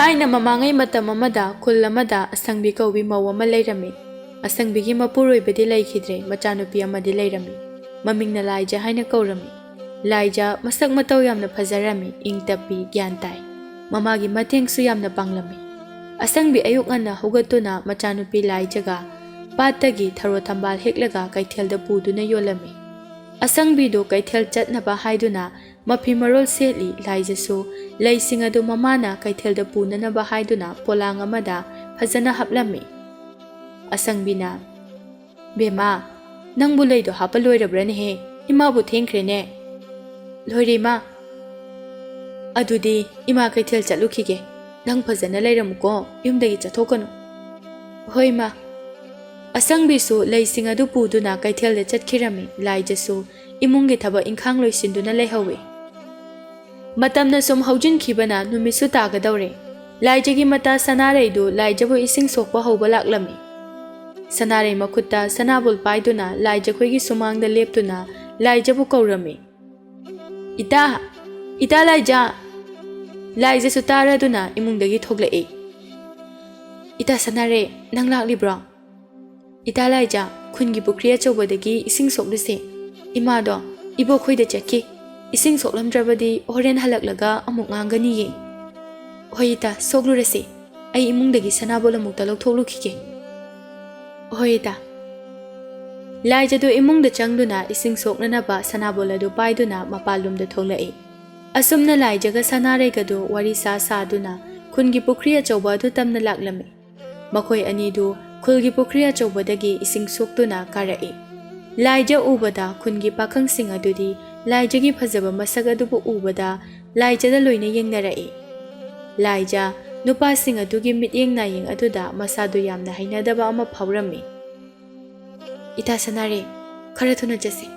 ꯊꯥꯏꯅ ꯃꯃꯥꯡꯉꯩ ꯃꯇꯝ ꯑꯃꯗ ꯈꯨꯜ ꯑꯃꯗ ꯑꯁꯪꯕꯤ ꯀꯧꯕꯤ ꯃꯧ ꯑꯃ ꯂꯩꯔꯝꯃꯤ꯫ ꯑꯁꯪꯕꯤꯒꯤ ꯃꯄꯨꯔꯣꯏꯕꯗꯤ ꯂꯩꯈꯤꯗ꯭ꯔꯦ, ꯃꯆꯥꯅꯨꯄꯤ ꯑꯃꯗꯤ ꯂꯩꯔꯝꯃꯤ꯫ ꯃꯃꯤꯡꯅ ꯂꯥꯏꯖ ꯍꯥꯏꯅ ꯀꯧꯔꯝꯃꯤ꯫ ꯂꯥꯏꯖ ꯃꯁꯛ ꯃꯇꯧ ꯌꯥꯝꯅ ꯐꯖꯔꯝꯃꯤ, ꯏꯪ ꯇꯞꯄꯤ, ꯒ꯭ꯌꯥꯟ ꯇꯥꯏ꯫ ꯃꯃꯥꯒꯤ ꯃꯇꯦꯡꯁꯨ ꯌꯥꯝꯅ ꯄꯥꯡꯂꯝꯃꯤ꯫ ꯑꯁꯪꯕꯤ ꯑꯌꯨꯛ ꯉꯟꯅ ꯍꯧꯒꯠꯇꯨꯅ ꯃꯆꯥꯅꯨꯄꯤ ꯂꯥꯏꯖꯒ ꯄꯥꯠꯇꯒꯤ ꯊꯔꯣ ꯊꯝꯕꯥꯜ ꯍꯦꯛꯂꯒ ꯀꯩꯊꯦꯜꯗ ꯄꯨꯗꯨꯅ ꯌꯣꯜꯂꯝꯃꯤ꯫ ꯑꯁꯪꯕꯤꯗꯨ ꯀꯩꯊꯦꯜ ꯆꯠꯅꯕ ꯍꯥꯏꯗꯨꯅ ꯃꯐꯤ ꯃꯔꯣꯜ ꯁꯦꯠꯂꯤ, ꯂꯥꯏꯖꯁꯨ ꯂꯩꯁꯤꯡ ꯑꯗꯨ ꯃꯃꯥꯅ ꯀꯩꯊꯦꯜꯗ ꯄꯨꯅꯅꯕ ꯍꯥꯏꯗꯨꯅ ꯄꯣꯂꯥꯡ ꯑꯃꯗ ꯐꯖꯅ ꯍꯥꯞꯂꯝꯃꯤ꯫ ꯑꯁꯪꯕꯤꯅ, "ꯕꯦꯝꯃ, ꯅꯪꯕꯨ ꯂꯩꯗꯣ ꯍꯥꯞꯄ ꯂꯣꯏꯔꯕ꯭ꯔꯅꯦꯍꯦ? ꯏꯃꯥꯕꯨ ꯊꯦꯡꯈ꯭ꯔꯦꯅꯦ." "ꯂꯣꯏꯔꯦ ꯏꯃꯥ." "ꯑꯗꯨꯗꯤ ꯏꯃꯥ ꯀꯩꯊꯦꯜ ꯆꯠꯂꯨꯈꯤꯒꯦ, ꯅꯪ ꯐꯖꯅ ꯂꯩꯔꯝꯃꯨꯀꯣ, ꯌꯨꯝꯗꯒꯤ ꯆꯠꯊꯣꯛꯀꯅꯨ." "ꯍꯣꯏ ꯏꯃꯥ." ꯑꯁꯪꯕꯤꯁꯨ ꯂꯩꯁꯤꯡ ꯑꯗꯨ ꯄꯨꯗꯨꯅ ꯀꯩꯊꯦꯜꯗ ꯆꯠꯈꯤꯔꯝꯃꯤ꯫ ꯂꯥꯏꯖꯁꯨ ꯏꯃꯨꯡꯒꯤ ꯊꯕꯛ ꯏꯪꯈꯥꯡ ꯂꯣꯏꯁꯤꯟꯗꯨꯅ ꯂꯩꯍꯧꯏ꯫ ꯃꯇꯝꯅ ꯁꯨꯝ ꯍꯧꯖꯤꯟꯈꯤꯕꯅ ꯅꯨꯃꯤꯠꯁꯨ ꯇꯥꯒꯗꯧꯔꯦ꯫ ꯂꯥꯏꯖꯒꯤ ꯃꯇꯥ ꯁꯅꯥꯔꯩꯗꯨ ꯂꯥꯏꯖꯕꯨ ꯏꯁꯤꯡ ꯁꯣꯛꯄ ꯍꯧꯕ ꯂꯥꯛꯂꯝꯃꯤ꯫ ꯁꯅꯥꯔꯩ ꯃꯈꯨꯠꯇ ꯁꯅꯥꯕꯨꯜ ꯄꯥꯏꯗꯨꯅ ꯂꯥꯏꯖꯈꯣꯏꯒꯤ ꯁꯨꯃꯥꯡꯗ ꯂꯦꯞꯇꯨꯅ ꯂꯥꯏꯖꯕꯨ ꯀꯧꯔꯝꯃꯤ꯫ "ꯏꯇꯥ! ꯏꯇꯥ ꯂꯥꯏꯖ!" ꯂꯥꯏꯖꯁꯨ ꯇꯥꯔꯗꯨꯅ ꯏꯃꯨꯡꯗꯒꯤ ꯊꯣꯛꯂꯛꯏ꯫ "ꯏꯇꯥ ꯁꯅꯥꯔꯩ, ꯅꯪ ꯂꯥꯛꯂꯤꯕ꯭ꯔꯣ?" "ꯏꯇꯥ ꯂꯥꯏꯖ, ꯈꯨꯟꯒꯤ ꯄꯨꯈ꯭ꯔꯤ ꯑꯆꯧꯕꯗꯒꯤ ꯏꯁꯤꯡ ꯁꯣꯛꯂꯨꯁꯦ꯫ ꯏꯃꯥꯗꯣ ꯏꯕꯣꯛꯈꯣꯏꯗ ꯆꯠꯈꯤ, ꯏꯁꯤꯡ ꯁꯣꯛꯂꯝꯗ꯭ꯔꯕꯗꯤ ꯍꯣꯔꯦꯟ ꯍꯜꯂꯛꯂꯒ ꯑꯃꯨꯛ ꯉꯥꯡꯒꯅꯤꯌꯦ." "ꯍꯣꯏ ꯏꯇꯥ, ꯁꯣꯛꯂꯨꯔꯁꯤ꯫ ꯑꯩ ꯏꯃꯨꯡꯗꯒꯤ ꯁꯅꯥꯕꯨꯜ ꯑꯃꯨꯛꯇ ꯂꯧꯊꯣꯛꯂꯨꯈꯤꯒꯦ." "ꯍꯣꯏ ꯏꯇꯥ." ꯂꯥꯏꯖꯗꯨ ꯏꯃꯨꯡꯗ ꯆꯪꯗꯨꯅ ꯏꯁꯤꯡ ꯁꯣꯛꯅꯅꯕ ꯁꯅꯥꯕꯨꯜ ꯑꯗꯨ パꯏꯗꯨꯅ ꯃꯄꯥꯟꯂꯣꯝꯗ ꯊꯣꯛꯂꯛꯏ꯫ ꯑꯁꯨꯝꯅ ꯂꯥꯏꯖꯒ ꯁꯅꯥꯔꯩꯒꯗꯨ ꯋꯥꯔꯤ ꯁꯥꯗꯨꯅ ꯈꯨꯟꯒꯤ ꯄꯨꯈ꯭ꯔꯤ ꯑꯆꯧꯕ ꯑꯗꯨ ꯇꯝꯅ ꯂꯥꯛꯂꯝꯃꯤ꯫ ꯃꯈꯣꯏ ꯑꯅꯤꯗꯨ ꯈꯨꯜꯒꯤ ꯄꯨꯈ꯭ꯔꯤ ꯑꯆꯧꯕꯗꯒꯤ ꯏꯁꯤꯡ ꯁꯣꯛꯇꯨꯅ ꯀꯥꯔꯛꯏ꯫ ꯂꯥꯏꯖ ꯎꯕꯗ ꯈꯨꯟꯒꯤ ꯄꯥꯈꯪꯁꯤꯡ ꯑꯗꯨꯗꯤ ꯂꯥꯏꯖꯒꯤ ꯐꯖꯕ ꯃꯁꯛ ꯑꯗꯨꯕꯨ ꯎꯕꯗ ꯂꯥꯏꯖꯗ ꯂꯣꯏꯅ ꯌꯦꯡꯅꯔꯛꯏ꯫ ꯂꯥꯏꯖ ꯅꯨꯄꯥꯁꯤꯡ ꯑꯗꯨꯒꯤ ꯃꯤꯠꯌꯦꯡ ꯅꯥꯌꯦꯡ ꯑꯗꯨꯗ ꯃꯁꯥꯗꯨ ꯌꯥꯝꯅ ꯍꯩꯅꯗꯕ ꯑꯃ ꯐꯥꯎꯔꯝꯃꯤ꯫ "ꯏꯇꯥ ꯁꯅꯥꯔꯩ, ꯈꯔ ꯊꯨꯅ ꯆꯠꯁꯤ꯫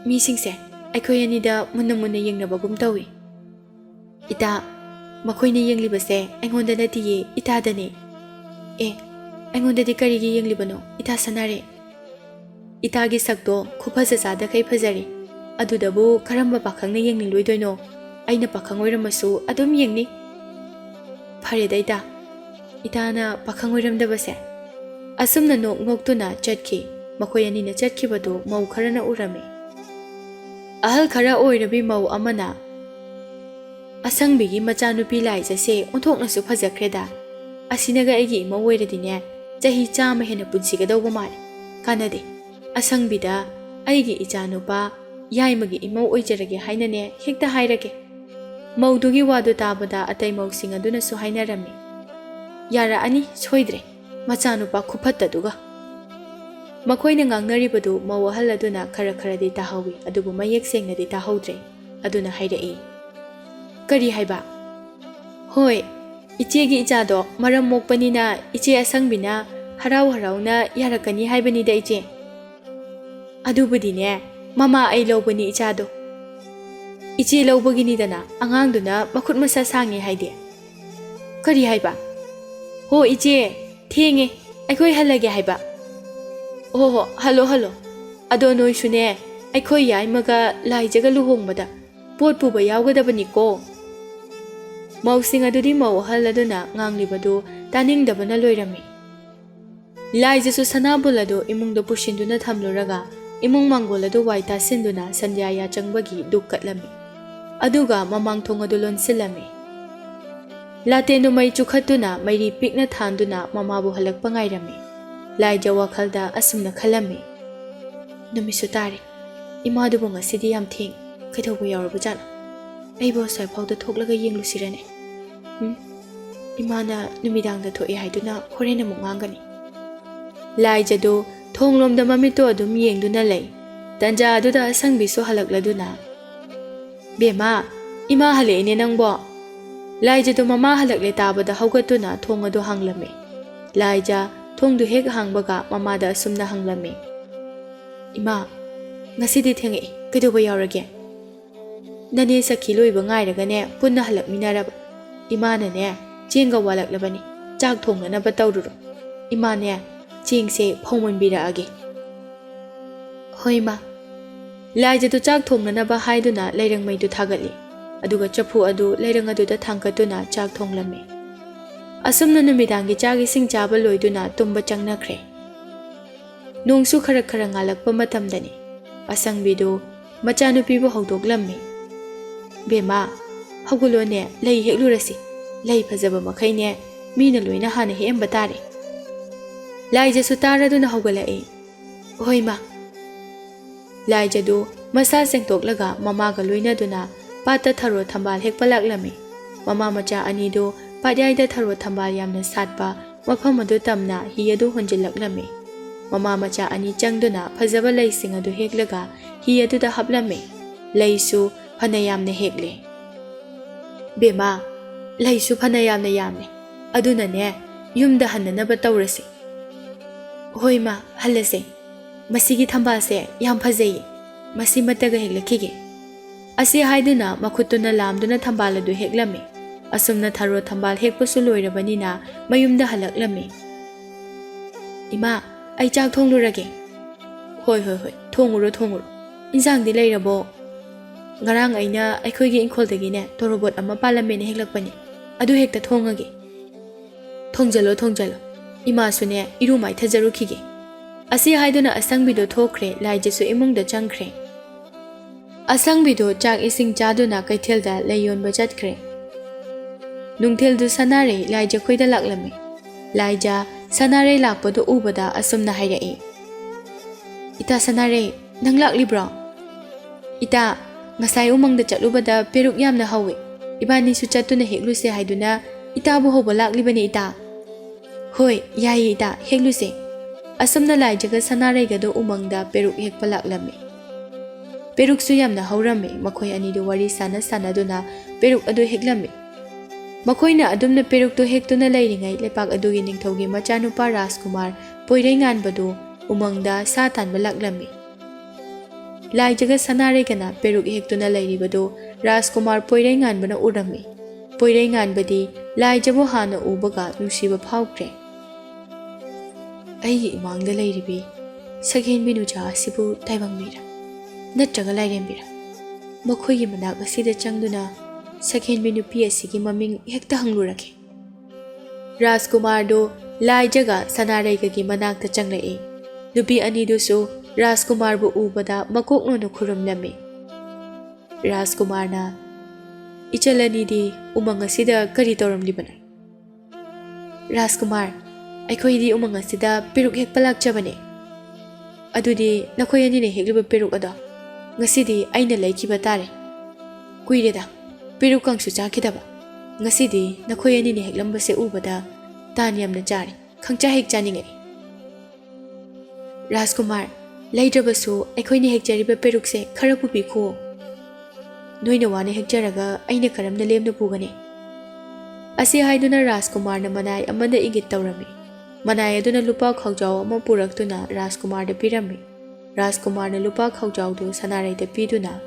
ꯃꯤꯁꯤꯡꯁꯦ ꯑꯩꯈꯣꯏ ꯑꯅꯤꯗ ꯃꯨꯟꯅ ꯃꯨꯟꯅ ꯌꯦꯡꯅꯕꯒꯨꯝ ꯇꯧꯏ." "ꯏꯇꯥ, ꯃꯈꯣꯏꯅ ꯌꯦꯡꯂꯤꯕꯁꯦ ꯑꯩꯉꯣꯟꯗ ꯅꯠꯇꯤꯌꯦ, ꯏꯇꯥꯗꯅꯦ." "ꯑꯦ, ꯑꯩꯉꯣꯟꯗꯗꯤ ꯀꯔꯤꯒꯤ ꯌꯦꯡꯂꯤꯕꯅꯣ ꯏꯇꯥ ꯁꯅꯥꯔꯩ? ꯏꯇꯥꯒꯤ ꯁꯛꯇꯣ ꯈꯨꯐꯖ ꯆꯥꯗꯈꯩ ꯐꯖꯔꯤ, ꯑꯗꯨꯗꯕꯨ ꯀꯔꯝꯕ ꯄꯥꯈꯪꯅ ꯌꯦꯡꯅꯤꯡꯂꯣꯏꯗꯣꯏꯅꯣ? ꯑꯩꯅ ꯄꯥꯈꯪ ꯑꯣꯏꯔꯝꯃꯁꯨ ꯑꯗꯨꯝ ꯌꯦꯡꯅꯤ." "ꯐꯔꯦꯗ ꯏꯇꯥ, ꯏꯇꯥꯅ ꯄꯥꯈꯪ ꯑꯣꯏꯔꯝꯗꯕꯁꯦ." ꯑꯁꯨꯝꯅ ꯅꯣꯛ ꯅꯣꯛꯇꯨꯅ ꯆꯠꯈꯤ꯫ ꯃꯈꯣꯏ ꯑꯅꯤꯅ ꯆꯠꯈꯤꯕꯗꯨ ꯃꯧ ꯈꯔꯅ ꯎꯔꯝꯃꯤ꯫ ꯑꯍꯜ ꯈꯔ ꯑꯣꯏꯔꯕꯤ ꯃꯧ ꯑꯃꯅ, "ꯑꯁꯪꯕꯤꯒꯤ ꯃꯆꯥꯅꯨꯄꯤ ꯂꯥꯏꯖꯁꯦ ꯑꯣꯟꯊꯣꯛꯅꯁꯨ ꯐꯖꯈ꯭ꯔꯦꯗ. ꯑꯁꯤꯅꯒ ꯑꯩꯒꯤ ꯏꯃꯧ ꯑꯣꯏꯔꯗꯤꯅꯦ, ꯆꯍꯤ 100 ꯍꯦꯟꯅ ꯄꯨꯟꯁꯤꯒꯗꯧꯕ ꯃꯥꯜꯂꯦ꯫ ꯀꯥꯟꯅꯗꯦ, ꯑꯁꯪꯕꯤꯗ ꯑꯩꯒꯤ ꯏꯆꯥꯅꯨꯄꯥ ꯌꯥꯏꯃꯒꯤ ꯏꯃꯧ ꯑꯣꯏꯖꯔꯒꯦ ꯍꯥꯏꯅꯅꯦ ꯍꯦꯛꯇ ꯍꯥꯏꯔꯒꯦ." ꯃꯧꯗꯨꯒꯤ ꯋꯥꯗꯨ ꯇꯥꯕꯗ ꯑꯇꯩ ꯃꯧꯁꯤꯡ ꯑꯗꯨꯅꯁꯨ ꯍꯥꯏꯅꯔꯝꯃꯤ, "ꯌꯥꯔꯛꯑꯅꯤ ꯁꯣꯏꯗ꯭ꯔꯦ, ꯃꯆꯥꯅꯨꯄꯥ ꯈꯨꯐꯠꯇꯗꯨꯒ." ꯃꯈꯣꯏꯅ ꯉꯥꯡꯅꯔꯤꯕꯗꯨ ꯃꯧ ꯑꯍꯜ ꯑꯗꯨꯅ ꯈꯔ ꯈꯔꯗꯤ ꯇꯥꯍꯧꯏ, ꯑꯗꯨꯕꯨ ꯃꯌꯦꯛ ꯁꯦꯡꯅꯗꯤ ꯇꯥꯍꯧꯗ꯭ꯔꯦ꯫ ꯑꯗꯨꯅ ꯍꯥꯏꯔꯛꯏ, "ꯀꯔꯤ ꯍꯥꯏꯕ?" "ꯍꯣꯏ, ꯏꯆꯦꯒꯤ ꯏꯆꯥꯗꯣ ꯃꯔꯝ ꯃꯣꯛꯄꯅꯤꯅ ꯏꯆꯦ ꯑꯁꯪꯕꯤꯅ ꯍꯔꯥꯎ ꯍꯔꯥꯎꯅ ꯌꯥꯔꯛꯀꯅꯤ ꯍꯥꯏꯕꯅꯤꯗ ꯏꯆꯦ." "ꯑꯗꯨꯕꯨꯗꯤꯅꯦ, ꯃꯃꯥ ꯑꯩ ꯂꯧꯕꯅꯤ ꯏꯆꯥꯗꯣ." "ꯏꯆꯦ ꯂꯧꯕꯒꯤꯅꯤꯗꯅ ꯑꯉꯥꯡꯗꯨꯅ ꯃꯈꯨꯠ ꯃꯁꯥ ꯁꯥꯡꯉꯦ ꯍꯥꯏꯗꯤ." "ꯀꯔꯤ ꯍꯥꯏꯕ?" "ꯍꯣ ꯏꯆꯦ, ꯊꯦꯡꯉꯦ, ꯑꯩꯈꯣꯏ ꯍꯜꯂꯒꯦ ꯍꯥꯏꯕ." "ꯍꯣ ꯍꯜꯂꯣ ꯍꯜꯂꯣ꯫ ꯑꯗꯣ ꯅꯣꯏꯁꯨꯅꯦ ꯑꯩꯈꯣꯏ ꯌꯥꯏꯃꯒ ꯂꯥꯏꯖꯒ ꯂꯨꯍꯣꯡꯕꯗ ꯄꯣꯠ ꯄꯨꯕ ꯌꯥꯎꯒꯗꯕꯅꯤꯀꯣ." ꯃꯧꯁꯤꯡ ꯑꯗꯨꯗꯤ ꯃꯧ ꯑꯍꯜ ꯑꯗꯨꯅ ꯉꯥꯡꯂꯤꯕꯗꯨ ꯇꯥꯅꯤꯡꯗꯕꯅ ꯂꯣꯏꯔꯝꯃꯤ꯫ ꯂꯥꯏꯖꯁꯨ ꯁꯅꯥꯕꯨꯜ ꯑꯗꯨ ꯏꯃꯨꯡꯗ ꯄꯨꯁꯤꯟꯗꯨꯅ ꯊꯝꯂꯨꯔꯒ ꯏꯃꯨꯡ ꯃꯥꯡꯒꯣꯜ ꯑꯗꯨ ꯋꯥꯏ ꯇꯥꯁꯤꯟꯗꯨꯅ ꯁꯟꯙ꯭ꯌꯥ ꯌꯥꯆꯪꯕꯒꯤ ꯙꯨꯞ ꯀꯠꯂꯝꯃꯤ꯫ ꯑꯗꯨꯒ ꯃꯃꯥꯡꯊꯣꯡ ꯑꯗꯨ ꯂꯣꯟꯁꯤꯜꯂꯝꯃꯤ꯫ ꯂꯥꯇꯦꯟꯗꯨ ꯃꯩ ꯆꯨꯈꯠꯇꯨꯅ ꯃꯩꯔꯤ ꯄꯤꯛꯅ ꯊꯥꯟꯗꯨꯅ ꯃꯃꯥꯕꯨ ꯍꯜꯂꯛꯄ ꯉꯥꯏꯔꯝꯃꯤ꯫ ꯂꯥꯏꯖ ꯋꯥꯈꯜꯗ ꯑꯁꯨꯝꯅ ꯈꯜꯂꯝꯃꯤ, "ꯅꯨꯃꯤꯠꯁꯨ ꯇꯥꯔꯦ, ꯏꯃꯥꯗꯨꯕꯨ ꯉꯁꯤꯗꯤ ꯌꯥꯝ ꯊꯦꯡ, ꯀꯩꯗꯧꯕ ꯌꯥꯎꯔꯕꯖꯥꯠꯅꯣ? ꯑꯩꯕꯨ ꯑꯁ꯭ꯋꯥꯏꯐꯥꯎꯗ ꯊꯣꯛꯂꯒ ꯌꯦꯡꯂꯨꯁꯤꯔꯅꯦ? ꯏꯃꯥꯅ ꯅꯨꯃꯤꯗꯥꯡꯗ ꯊꯣꯛꯑꯦ ꯍꯥꯏꯗꯨꯅ ꯍꯣꯔꯦꯟ ꯑꯃꯨꯛ ꯉꯥꯡꯒꯅꯤ." ꯂꯥꯏꯖꯗꯨ ꯊꯣꯡꯂꯣꯝꯗ ꯃꯃꯤꯠꯇꯨ ꯑꯗꯨꯝ ꯌꯦꯡꯗꯨꯅ ꯂꯩ꯫ ꯇꯟꯖꯥ ꯑꯗꯨꯗ ꯑꯁꯪꯕꯤꯁꯨ ꯍꯜꯂꯛꯂꯗꯨꯅ, "ꯕꯦꯝꯃ, ꯏꯃꯥ ꯍꯜꯂꯛꯑꯦꯅꯦ ꯅꯪꯕꯣ." ꯂꯥꯏꯖꯗꯨ ꯃꯃꯥ ꯍꯜꯂꯛꯂꯦ ꯇꯥꯕꯗ ꯍꯧꯒꯠꯇꯨꯅ ꯊꯣꯡ ꯑꯗꯨ ꯍꯥꯡꯂꯝꯃꯤ꯫ ꯂꯥꯏꯖ ꯊꯣꯡꯗꯨ ꯍꯦꯛ ꯍꯥꯡꯕꯒ ꯃꯃꯥꯗ ꯑꯁꯨꯝꯅ ꯍꯪꯂꯝꯃꯤ, "ꯏꯃꯥ, ꯉꯁꯤꯗꯤ ꯊꯦꯡꯉꯛꯏ, ꯀꯩꯗꯧꯕ ꯌꯥꯎꯔꯒꯦ?" "ꯅꯅꯦ ꯁꯈꯤ ꯂꯣꯏꯕ ꯉꯥꯏꯔꯒꯅꯦ ꯄꯨꯟꯅ ꯍꯜꯂꯛꯃꯤꯟꯅꯔꯕ꯫ ꯏꯃꯥꯅꯅꯦ ꯆꯦꯡꯒ ꯋꯥꯜꯂꯛꯂꯕꯅꯤ, ꯆꯥꯛ ꯊꯣꯡꯅꯅꯕ ꯇꯧꯔꯨꯔꯣ꯫ ꯏꯃꯥꯅꯦ ꯆꯦꯡꯁꯦ ꯐꯧꯃꯟꯕꯤꯔꯛꯑꯒꯦ." "ꯍꯣꯏ ꯏꯃꯥ." ꯂꯥꯏꯖꯗꯨ ꯆꯥꯛ ꯊꯣꯡꯅꯅꯕ ꯍꯥꯏꯗꯨꯅ ꯂꯩꯔꯪ ꯃꯩꯗꯨ ꯊꯥꯒꯠꯂꯤ꯫ ꯑꯗꯨꯒ ꯆꯐꯨ ꯑꯗꯨ ꯂꯩꯔꯪ ꯑꯗꯨꯗ ꯊꯥꯡꯀꯠꯇꯨꯅ ꯆꯥꯛ ꯊꯣꯡꯂꯝꯃꯤ꯫ Asumna numidangi chagi sing chaba loiduna tumba changnakre. Nongsu khara khara ngalakpa matamdani asangbidu machanupibu hawdoklammi. Bema hawgulone lei heklurasi lei phajaba makhaine mina loina hana hemba tare. Laija su taraduna hawgalae. Hoi ma. Laija du masa sengtoklaga mamaga loinaduna pata tharo thambal hekpalaklami. Mama macha anidu padyaida tharo thambal yamna satpa mafam adu tamna hi adu honjilaklami. Mama macha ani changduna phajaba leising adu heklaga hi adu da hablami. Leisu phanayamna hekle. Bema leisu phanayamna yamne. Aduna ne yumda hannanaba tawrasi. Hoi ma halase. Masigi thambase yam phajai. Masi mataga heklakige. Asi haiduna makhutuna lamduna thambal adu heklami. Asumna tharo thambal hekpasu loirabanina mayumda halaklami. Ima ai chak thonglurage. Hoi thonguro. Injang di leirabo. Ngarang aina aikhoigi inkholdagine torobot ama palamene heklakpani. Adu hekta thongage. Thongjalo. Ima sune irumai thajarukige. Asi haiduna asangbido thokre laijesu imungda changkre. Asangbido chak ising chaduna kaithelda layonba chatkre. Nungthildu sanare laija khoida laklami. Laija sanare lakpadu ubada asumna hairae. Ita sanare nang laklibro? Ita ngasai umangda chatlubada peruk yamna hawi. Ibani su chatuna hekluse haiduna ita bu hoba laklibani ita. Hoi yai ita hekluse. Asumna laijaga sanare gado umangda peruk hekpa laklami. Peruk su yamna haurami makhoi anidu wari sanaduna peruk adu heklami. Makoina adumna perukto hektuna leiringai lepak adugi ningthaugi machanupa Rajkumar poirei nganbadu umangda sa tanba laklami. Laijaga sanare gana peruk hektuna leiribadu Rajkumar poirei nganbana urami. Poirei nganbadi laijabu hana ubaga nusiba phawkre. Aigi imangda leiribi sakhenbi nucha asibu taibangmira natraga lairembira. Makhoigi manak asida changduna Sakhenbi nupi asigi maming hekta hanglurake. Rajkumar do laijaga sanarega gi manakta changlai. Nupi anidu su Rajkumar bu ubada makokno khuramlami. Rajkumar na ichalani di umang asida kari tawramlibana. Rajkumar aikhoi di umang asida peruk hekpalak chabane. Adudi nakhoi ani ne hekliba peruk ada. Ngasidi aina laikiba tare. Kuireda peruk kangsu chakidaba. Ngasidi nakhoi ani ne heklambase ubada tan yamna chari khangcha hek chaningai. Rajkumar leidrabasu aikhoi ne hekjariba perukse khara pupi kho. Noina wane hekjaraga aina karamna lemna pugane. Asi haiduna Rajkumar na manai amada ingit tawrami. Manai aduna lupa khawjaw ama puraktuna Rajkumar da pirami. Rajkumar na lupa khawjaw du sanare da piduna.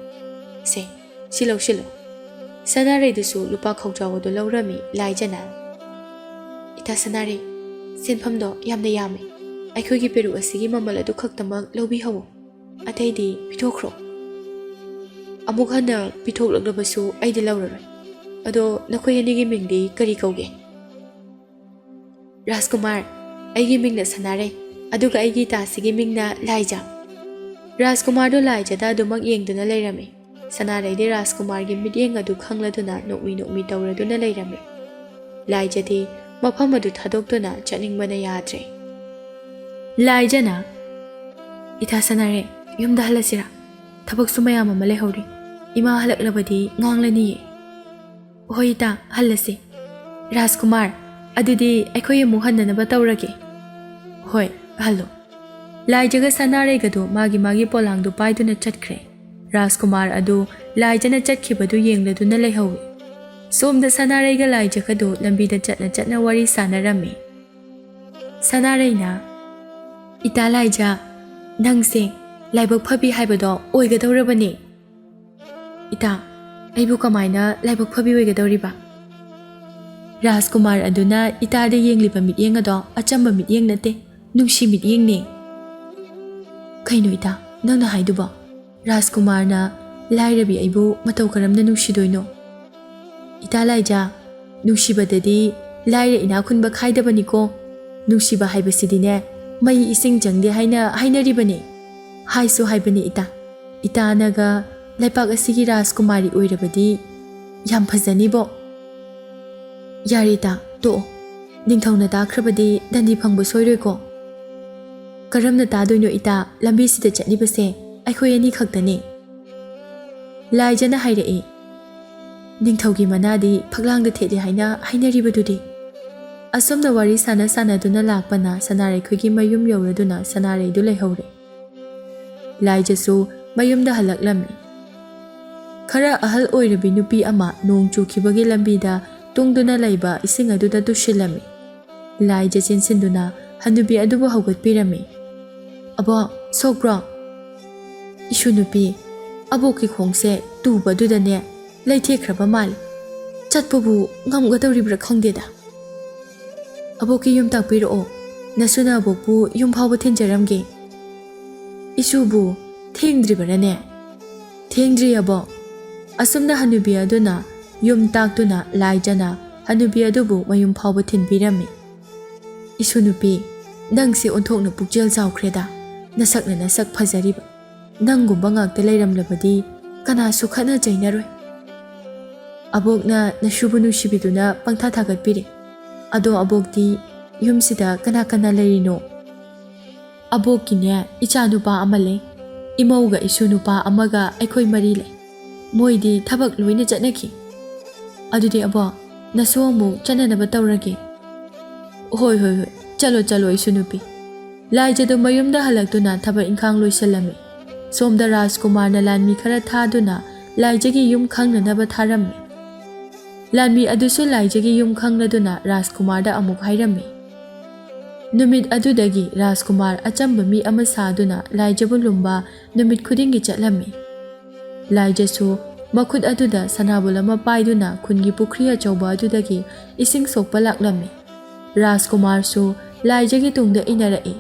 Se silo. Sanare dusu lupa khawjaw du lawrami laijana. Ita sanare senphamdo yamna yame. Aikhoigi peru asigi mamal adu khaktamak lawbi hawo. Ataidi pithokro. Amuk hana pithoklabasu aidi lawraroi. Ado nakhoi anigi mingdi kari kauge. Rajkumar aigi mingna sanare aduga aigi tasigi mingna laija. Rajkumar do laija da dumak yengduna leirami. Sanare de Rajkumar gi midyeng adu khangladuna nokmi tawraduna leirami. Laija di mafam adu thadokduna chaningbana yadre. Laija na ita sanare yumda halasira thabak sumayam ama lehori. Ima halaklabadi nganglani. Hoita halase. Rajkumar adudi aikhoi amu hannanaba tawrage. Hoi hallo. Laijaga sanare gadu magi polangdu paiduna chatkre. Rajkumar adu laijana chatkibadu yengladuna leihawi. Somda sanare ga laijaga du lambida chatna wari sanarami. Sanare na ita laija nangse laibak phabi haibado oigadawrabani. Ita aibu kamaina laibak phabi oigadawriba. Rajkumar aduna ita de yengliba mityeng ado achamba mityeng nate nungsi mityeng ne. Kaino ita nangna haiduba Rajkumar na lairabi aibu matau karamna nungsidoino. Ita laija nungsibadadi Laira ina khunba khaidabani ko. Nungsiba haibasidine mai ising jangde hainaribani. Haisu haibani ita. Ita naga laipak asigi Rajkumari oirabadi yam phajani bo. Yarita to ningthongna takrabadi dandi phangba soiroi ko. Karamna tadoino ita lambi sida chatnibase aikhoi ani khaktani. Laijana hairae. Ningthaugi manadi phaglang da thedi hainaribadudi. Asomna wari sana duna lakpana sanare khoigi mayum yauraduna sanare du leihore. Laijasu mayum da halaklami. Khara ahal oirabi nupi ama nong chukibagi lambida tungduna laiba ising aduda dushilami. Laija chinsinduna hanubi adubu haugatpirami. Abo sokbro. Isu nupi aboki khongse tuba dudane laithekhraba mali. Chatpubu ngamgadawribra khangdeda. Aboki yum takpiro nasuna aboku yum phawba thinjaramge. Isubu thengdribarane. Thengdri abo. Asumna hanubi aduna yum taktuna laijana hanubi adubu mayum phawba thinbirami. Isu nupi nangse onthokna pukjel zawkreda. Nasakna nasak phajariba. Nangumba ngakta leiramlabadi kanasu khana jainaroi. Abokna nashubu nushibiduna pangtha thagatpire. Ado abokti yumsida kana leirino. Abokine icha nupa amale. Imauga isu nupa amaga aikhoi mari le. Moidi thabak loina chatnaki. Adudi abo nasu amu chananaba tawrage. Hoi chalo isu nupi. Laijadu mayumda halaktuna thaba inkhang loisalami. Somda Rajkumar na lanmi khara thaduna laijagi yum khangnanaba tharami. Lanmi adusu laijagi yum khangladuna Rajkumar da amuk hairami. Numit adudagi Rajkumar achamba mi ama saduna laijabu lumba numit khudingi chatlami. Laijasu makhud aduda sanabulama paiduna khungi pukri achauba adudagi ising sokpa laklami. Rajkumar su laijagi tungda inarae.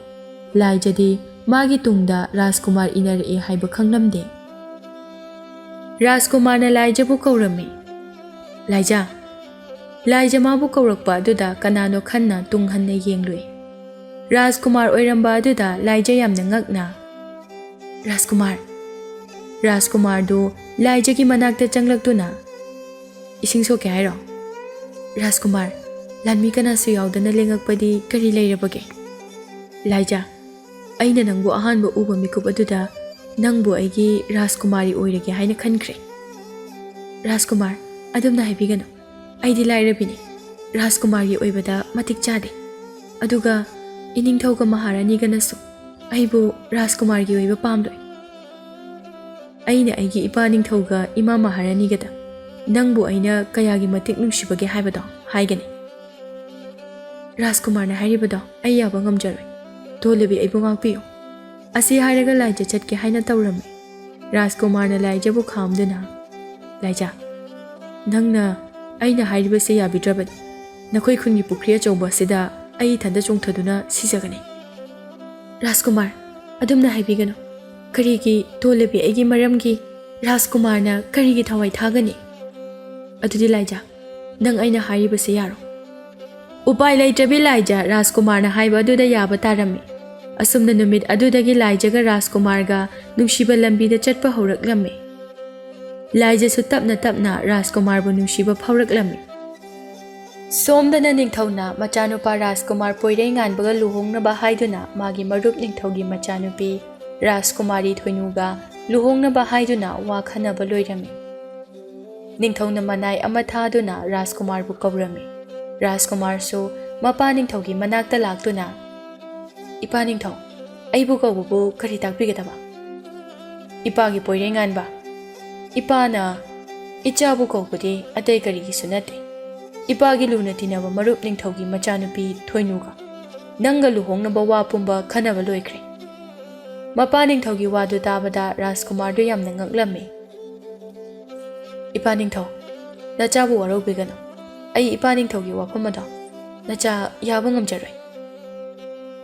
Laijadi magi tungda Rajkumar inarae haiba khanglamde. Rajkumar na laijabu kaurami. Laija mabu kaurakpa aduda kanano khanna tunghanna yenglui. Rajkumar oiramba aduda laija yamna ngakna. Rajkumar do laijagi manakta changlaktuna. Ising soke hairo. Rajkumar lanmi kanasu yaudana lengakpadi kari leirabage. Laija aina nangbu ahanba uba mikup aduda nangbu aigi Rajkumari oirage haina khankre. Rajkumar adumna haibigano. Aidi lairabini. Rajkumari oibada matik chade. Aduga iningthauga maharani ganasu. Aibu Rajkumargi oiba pamdoi. Aina aigi ipa ningthauga ima maharani gada. Nangbu aina kayagi matik nungsibage haibado haigani. Rajkumar na hairibado ai yaba ngamjaroi. Tolabi aibu ngakpiyo. Asi hairaga laija chatke haina tawrami. Rajkumar na laija bu khamduna. Laija nangna aina hairibase yabidrabadi. Nakhoi khungi pukriya chauba sida ai thanda chungthaduna sijagani. Rajkumar adumna haibigano. Karigi tolabi aigi maramgi Rajkumar na karigi thawai thagani. Adudi laija nang aina hairibase yaro. Upai laitrabi laija Rajkumar na haiba aduda yaba tarami. Asumna numit adudagi laijaga Rajkumar ga nungsiba lambida chatpa hauraklammi. Laija su tapna Rajkumar bu nungsiba phauraklammi. Somdana ningthauna machanupa Rajkumar poirei nganbaga luhongnaba haiduna magi marup ningthaugi machanupi Rajkumari thoinuga luhongnaba haiduna wa khanaba loirami. Ningthauna manai ama thaduna Rajkumar bu kaurami. Rajkumar su mapa ningthaugi manakta laktuna. Ipa ningthau aibu kaubu kari takpigadaba. Ipa gi poirei nganba. Ipa na ichabu kaubudi atai karigi sunate. Ipa gi luna tinaba marup ningthaugi machanupi thoinuga. Nanga luhongnaba wa pumba khanaba loikre. Mapa ningthaugi wadu tabada Rajkumar do yamna ngaklammi. Ipa ningthau nachabu warobigano. Ai ipa ningthaugi wafamado nacha yaba ngamjaroi.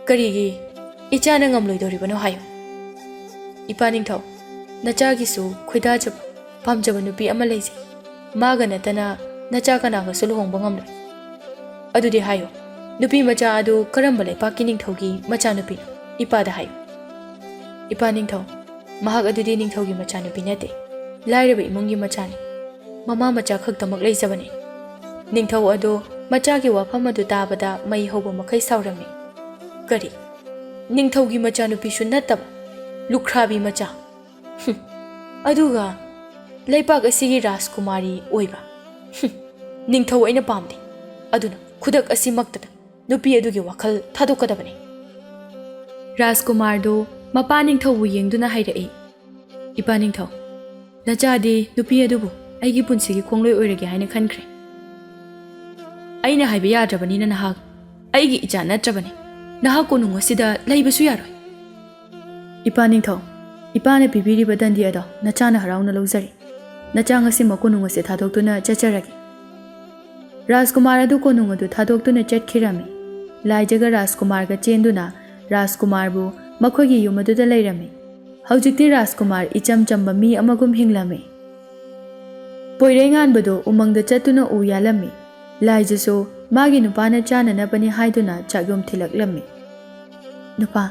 Karigi ichana ngamloidoribano hayo. Ipa ningthau nachagisu khoidajaba pamjaba nupi ama leise. Maga natana nacha kanaga suluhongba ngamloi. ꯑꯗꯨꯗꯤ ꯍꯥꯏꯌꯣ ꯅꯨꯄꯤ ꯃꯆꯥ ꯑꯗꯨ ꯀꯔꯝꯕ ꯂꯩꯄꯥꯛꯀꯤ ꯅꯤꯡꯊꯧꯒꯤ ꯃꯆꯥꯅꯨꯄꯤꯅꯣ ꯏꯄꯥꯗ ꯍꯥꯏꯌꯨ ꯏꯄꯥ ꯅꯤꯡꯊꯧ ꯃꯍꯥꯛ ꯑꯗꯨꯗꯤ ꯅꯤꯡꯊꯧꯒꯤ ꯃꯆꯥꯅꯨꯄꯤ ꯅꯠꯇꯦ ꯂꯥꯏꯔꯕ ꯏꯃꯨꯡꯒꯤ ꯃꯆꯥꯅꯤ ꯃꯃꯥ ꯃꯆꯥ ꯈꯛꯇꯃꯛ ꯂꯩꯖꯕꯅꯤ ꯅꯤꯡꯊꯧ ꯑꯗꯨ ꯃꯆꯥꯒꯤ ꯋꯥꯐꯝ ꯑꯗꯨ ꯇꯥꯕꯗ ꯃꯩ ꯍꯧꯕ ꯃꯈꯩ ꯁꯥꯎꯔꯝꯃꯤ ꯀꯔꯤ ꯅꯤꯡꯊꯧꯒꯤ ꯃꯆꯥꯅꯨꯄꯤꯁꯨ ꯅꯠꯇꯕ ꯂꯨꯈ꯭ꯔꯥꯕꯤ ꯃꯆꯥ ꯑꯗꯨꯒ ꯂꯩꯄꯥꯛ ꯑꯁꯤꯒꯤ ꯔꯥꯖꯀꯨꯃꯥꯔꯤ ꯑꯣꯏꯕ ꯅꯤꯡꯊꯧ ꯑꯩꯅ ꯄꯥꯝꯗꯦ ꯑꯗꯨꯅ ꯈꯨꯗꯛ ꯑꯁꯤꯃꯛꯇꯗ ꯅꯨꯄꯤ ꯑꯗꯨꯒꯤ ꯋꯥꯈꯜ ꯊꯥꯗꯣꯛꯀꯗꯕꯅꯤ ꯔꯥꯖꯀꯨꯃꯥꯔꯗꯨ ꯃꯄꯥ ꯅꯤꯡꯊꯧꯕꯨ ꯌꯦꯡꯗꯨꯅ ꯍꯥꯏꯔꯛꯏ ꯏꯄꯥ ꯅꯤꯡꯊꯧ ꯅꯆꯥꯗꯤ ꯅꯨꯄꯤ ꯑꯗꯨꯕꯨ ꯑꯩꯒꯤ ꯄꯨꯟꯁꯤꯒꯤ ꯈꯣꯡꯂꯣꯏ ꯑꯣꯏꯔꯒꯦ ꯍꯥꯏꯅ ꯈꯟꯈ꯭ꯔꯦ ꯑꯩꯅ ꯍꯥꯏꯕ ꯌꯥꯗ꯭ꯔꯕꯅꯤꯅ ꯅꯍꯥꯛ ꯑꯩꯒꯤ ꯏꯆꯥ ꯅꯠꯇ꯭ꯔꯕꯅꯤ ꯅꯍꯥꯛ ꯀꯣꯅꯨꯡ ꯑꯁꯤꯗ ꯂꯩꯕꯁꯨ ꯌꯥꯔꯣꯏ ꯏꯄꯥ ꯅꯤꯡꯊꯧ ꯏꯄꯥꯅ ꯄꯤꯕꯤꯔꯤꯕ ꯗꯟꯗꯤ ꯑꯗꯣ ꯅꯆꯥꯅ ꯍꯔꯥꯎꯅ ꯂꯧꯖꯔꯤ ꯅꯆꯥ ꯉꯁꯤꯃꯛ ꯀꯣꯅꯨꯡ ꯑꯁꯤ ꯊꯥꯗꯣꯛꯇꯨꯅ ꯆꯠꯆꯔꯒꯦ ꯔꯥꯖꯀꯨꯃꯥꯔ ꯑꯗꯨ ꯀꯣꯅꯨꯡ ꯑꯗꯨ ꯊꯥꯗꯣꯛꯇꯨꯅ ꯆꯠꯈꯤꯔꯝꯃꯤ ꯂꯥꯏꯖꯒ ꯔꯥꯖꯀꯨꯃꯥꯔꯒ ꯆꯦꯟꯗꯨꯅ ꯔꯥꯖꯀꯨꯃꯥꯔꯕꯨ ꯃꯈꯣꯏꯒꯤ ꯌꯨꯝ ꯑꯗꯨꯗ ꯂꯩꯔꯝꯃꯤ ꯍꯧꯖꯤꯛꯇꯤ ꯔꯥꯖꯀꯨꯃꯥꯔ ꯏꯆꯝ ꯆꯝꯕ ꯃꯤ ꯑꯃꯒꯨꯝ ꯍꯤꯡꯂꯝꯃꯤ ꯄꯣꯏꯔꯩꯉꯥꯟꯕꯗꯨ ꯎꯃꯪꯗ ꯆꯠꯇꯨꯅ ꯎ ꯌꯥꯜꯂꯝꯃꯤ ꯂꯥꯏꯖꯁꯨ ꯃꯥꯒꯤ ꯅꯨꯄꯥꯅ ꯆꯥꯅꯅꯕꯅꯤ ꯍꯥꯏꯗꯨꯅ ꯆꯥꯛꯌꯣꯝ ꯊꯤꯜꯂꯛꯂꯝꯃꯤ ꯅꯨꯄꯥ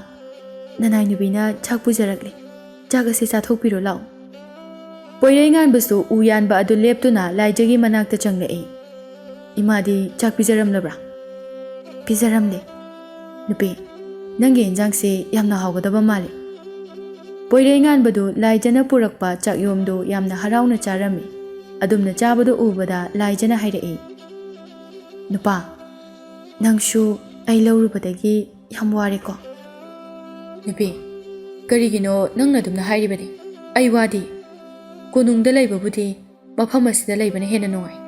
ꯅꯅꯥꯏ ꯅꯨꯄꯤꯅ ꯆꯥꯛ ꯄꯨꯖꯔꯛꯂꯤ ꯆꯥꯛ ꯑꯁꯤ ꯆꯥꯊꯣꯛꯄꯤꯔꯣ ꯂꯥꯛꯎ ꯄꯣꯏꯔꯩꯉꯥꯟꯕꯁꯨ ꯎ ꯌꯥꯟꯕ ꯑꯗꯨ ꯂꯦꯞꯇꯨꯅ ꯂꯥꯏꯖꯒꯤ ꯃꯅꯥꯛꯇ ꯆꯪꯂꯛꯏ ꯏꯃꯥꯗꯤ ꯆꯥꯛ ꯄꯤꯖꯔꯝꯂꯕ꯭ꯔꯥ ꯄꯤꯖꯔꯝꯂꯦ ꯅꯨꯄꯤ ꯅꯪꯒꯤ ꯏꯟꯖꯥꯡꯁꯤ ꯌꯥꯝꯅ ꯍꯥꯎꯒꯗꯕ ꯃꯥꯜꯂꯤ ꯄꯣꯏꯔꯩꯉꯥꯟꯕꯗꯨ ꯂꯥꯏꯖꯅ ꯄꯨꯔꯛꯄ ꯆꯥꯛꯌꯣꯝꯗꯨ ꯌꯥꯝꯅ ꯍꯔꯥꯎꯅ ꯆꯥꯔꯝꯃꯤ ꯑꯗꯨꯝꯅ ꯆꯥꯕꯗꯨ ꯎꯕꯗ ꯂꯥꯏꯖꯅ ꯍꯥꯏꯔꯛꯏ ꯅꯨꯄꯥ ꯅꯪꯁꯨ ꯑꯩ ꯂꯧꯔꯨꯕꯗꯒꯤ ꯌꯥꯝ ꯋꯥꯔꯦꯀꯣ ꯅꯨꯄꯤ ꯀꯔꯤꯒꯤꯅꯣ ꯅꯪꯅ ꯑꯗꯨꯝꯅ ꯍꯥꯏꯔꯤꯕꯅꯤ ꯑꯩ ꯋꯥꯗꯤ ꯀꯣꯅꯨꯡꯗ ꯂꯩꯕꯕꯨꯗꯤ ꯃꯐꯝ ꯑꯁꯤꯗ ꯂꯩꯕꯅ ꯍꯦꯟꯅ ꯅꯨꯡꯉꯥꯏ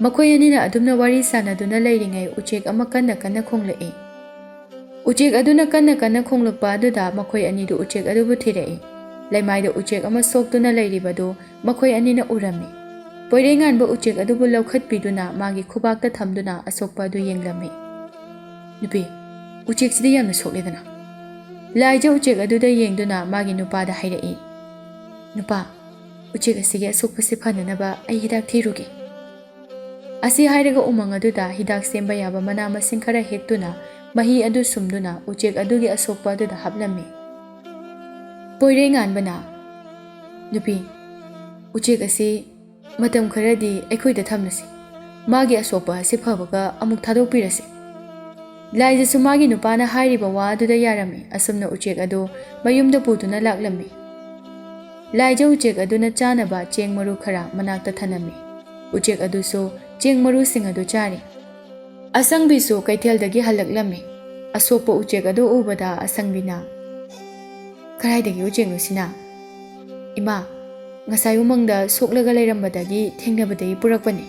ꯃꯈꯣꯏ ꯑꯅꯤꯅ ꯑꯗꯨꯝꯅ ꯋꯥꯔꯤ ꯁꯥꯟꯅꯗꯨꯅ ꯂꯩꯔꯤꯉꯩ ꯎꯆꯦꯛ ꯑꯃ ꯀꯟꯅ ꯀꯟꯅ ꯈꯣꯡꯂꯛꯏ ꯎꯆꯦꯛ ꯑꯗꯨꯅ ꯀꯟꯅ ꯀꯟꯅ ꯈꯣꯡꯂꯛꯄ ꯑꯗꯨꯗ ꯃꯈꯣꯏ ꯑꯅꯤꯗꯨ ꯎꯆꯦꯛ ꯑꯗꯨꯕꯨ ꯊꯤꯔꯛꯏ ꯂꯩꯃꯥꯏꯗ ꯎꯆꯦꯛ ꯑꯃ ꯁꯣꯛꯇꯨꯅ ꯂꯩꯔꯤꯕꯗꯨ ꯃꯈꯣꯏ ꯑꯅꯤꯅ ꯎꯔꯝꯃꯤ ꯄꯣꯏꯔꯩꯉꯥꯟꯕ ꯎꯆꯦꯛ ꯑꯗꯨꯕꯨ ꯂꯧꯈꯠꯄꯤꯗꯨꯅ ꯃꯥꯒꯤ ꯈꯨꯕꯥꯛꯇ ꯊꯝꯗꯨꯅ ꯑꯁꯣꯛꯄ ꯑꯗꯨ ꯌꯦꯡꯂꯝꯃꯤ ꯅꯨꯄꯤ ꯎꯆꯦꯛꯁꯤꯗꯤ ꯌꯥꯝꯅ ꯁꯣꯛꯂꯦꯗꯅ ꯂꯥꯏꯖ ꯎꯆꯦꯛ ꯑꯗꯨꯗ ꯌꯦꯡꯗꯨꯅ ꯃꯥꯒꯤ ꯅꯨꯄꯥꯗ ꯍꯥꯏꯔꯛꯏ ꯅꯨꯄꯥ ꯎꯆꯦꯛ ꯑꯁꯤꯒꯤ ꯑꯁꯣꯛꯄꯁꯤ ꯐꯅꯅꯕ ꯑꯩ ꯍꯤꯗꯥꯛ ꯊꯤꯔꯨꯒꯦ ꯑꯁꯤ ꯍꯥꯏꯔꯒ ꯎꯃꯪ ꯑꯗꯨꯗ ꯍꯤꯗꯥꯛ ꯁꯦꯝꯕ ꯌꯥꯕ ꯃꯅꯥ ꯃꯁꯤꯡ ꯈꯔ ꯍꯦꯛꯇꯨꯅ ꯃꯍꯤ ꯑꯗꯨ ꯁꯨꯝꯗꯨꯅ ꯎꯆꯦꯛ ꯑꯗꯨꯒꯤ ꯑꯁꯣꯛꯄ ꯑꯗꯨꯗ ꯍꯥꯞꯂꯝꯃꯤ ꯄꯣꯏꯔꯩꯉꯥꯟꯕꯅ ꯅꯨꯄꯤ ꯎꯆꯦꯛ ꯑꯁꯤ ꯃꯇꯝ ꯈꯔꯗꯤ ꯑꯩꯈꯣꯏꯗ ꯊꯝꯂꯁꯤ ꯃꯥꯒꯤ ꯑꯁꯣꯛꯄ ꯑꯁꯤ ꯐꯕꯒ ꯑꯃꯨꯛ ꯊꯥꯗꯣꯛꯄꯤꯔꯁꯤ ꯂꯥꯏꯖꯁꯨ ꯃꯥꯒꯤ ꯅꯨꯄꯥꯅ ꯍꯥꯏꯔꯤꯕ ꯋꯥ ꯑꯗꯨꯗ ꯌꯥꯔꯝꯃꯤ ꯑꯁꯨꯝꯅ ꯎꯆꯦꯛ ꯑꯗꯨ ꯃꯌꯨꯝꯗ ꯄꯨꯗꯨꯅ ꯂꯥꯛꯂꯝꯃꯤ ꯂꯥꯏꯖ ꯎꯆꯦꯛ ꯑꯗꯨꯅ ꯆꯥꯅꯕ ꯆꯦꯡ ꯃꯔꯨ ꯈꯔ ꯃꯅꯥꯛꯇ ꯊꯅꯝꯃꯤ ꯎꯆꯦꯛ ꯑꯗꯨꯁꯨ ꯆꯦꯡ ꯃꯔꯨꯁꯤꯡ ꯑꯗꯨ ꯆꯥꯔꯤ ꯑꯁꯪꯕꯤꯁꯨ ꯀꯩꯊꯦꯜꯗꯒꯤ ꯍꯜꯂꯛꯂꯝꯃꯤ ꯑꯁꯣꯛꯄ ꯎꯆꯦꯛ ꯑꯗꯨ ꯎꯕꯗ ꯑꯁꯪꯕꯤꯅ ꯀꯔꯥꯏꯗꯒꯤ ꯎꯆꯦꯛꯅꯣ ꯁꯤꯅ ꯏꯃꯥ ꯉꯁꯥꯏ ꯎꯃꯪꯗ ꯁꯣꯛꯂꯒ ꯂꯩꯔꯝꯕꯗꯒꯤ ꯊꯦꯡꯅꯕꯗꯒꯤ ꯄꯨꯔꯛꯄꯅꯤ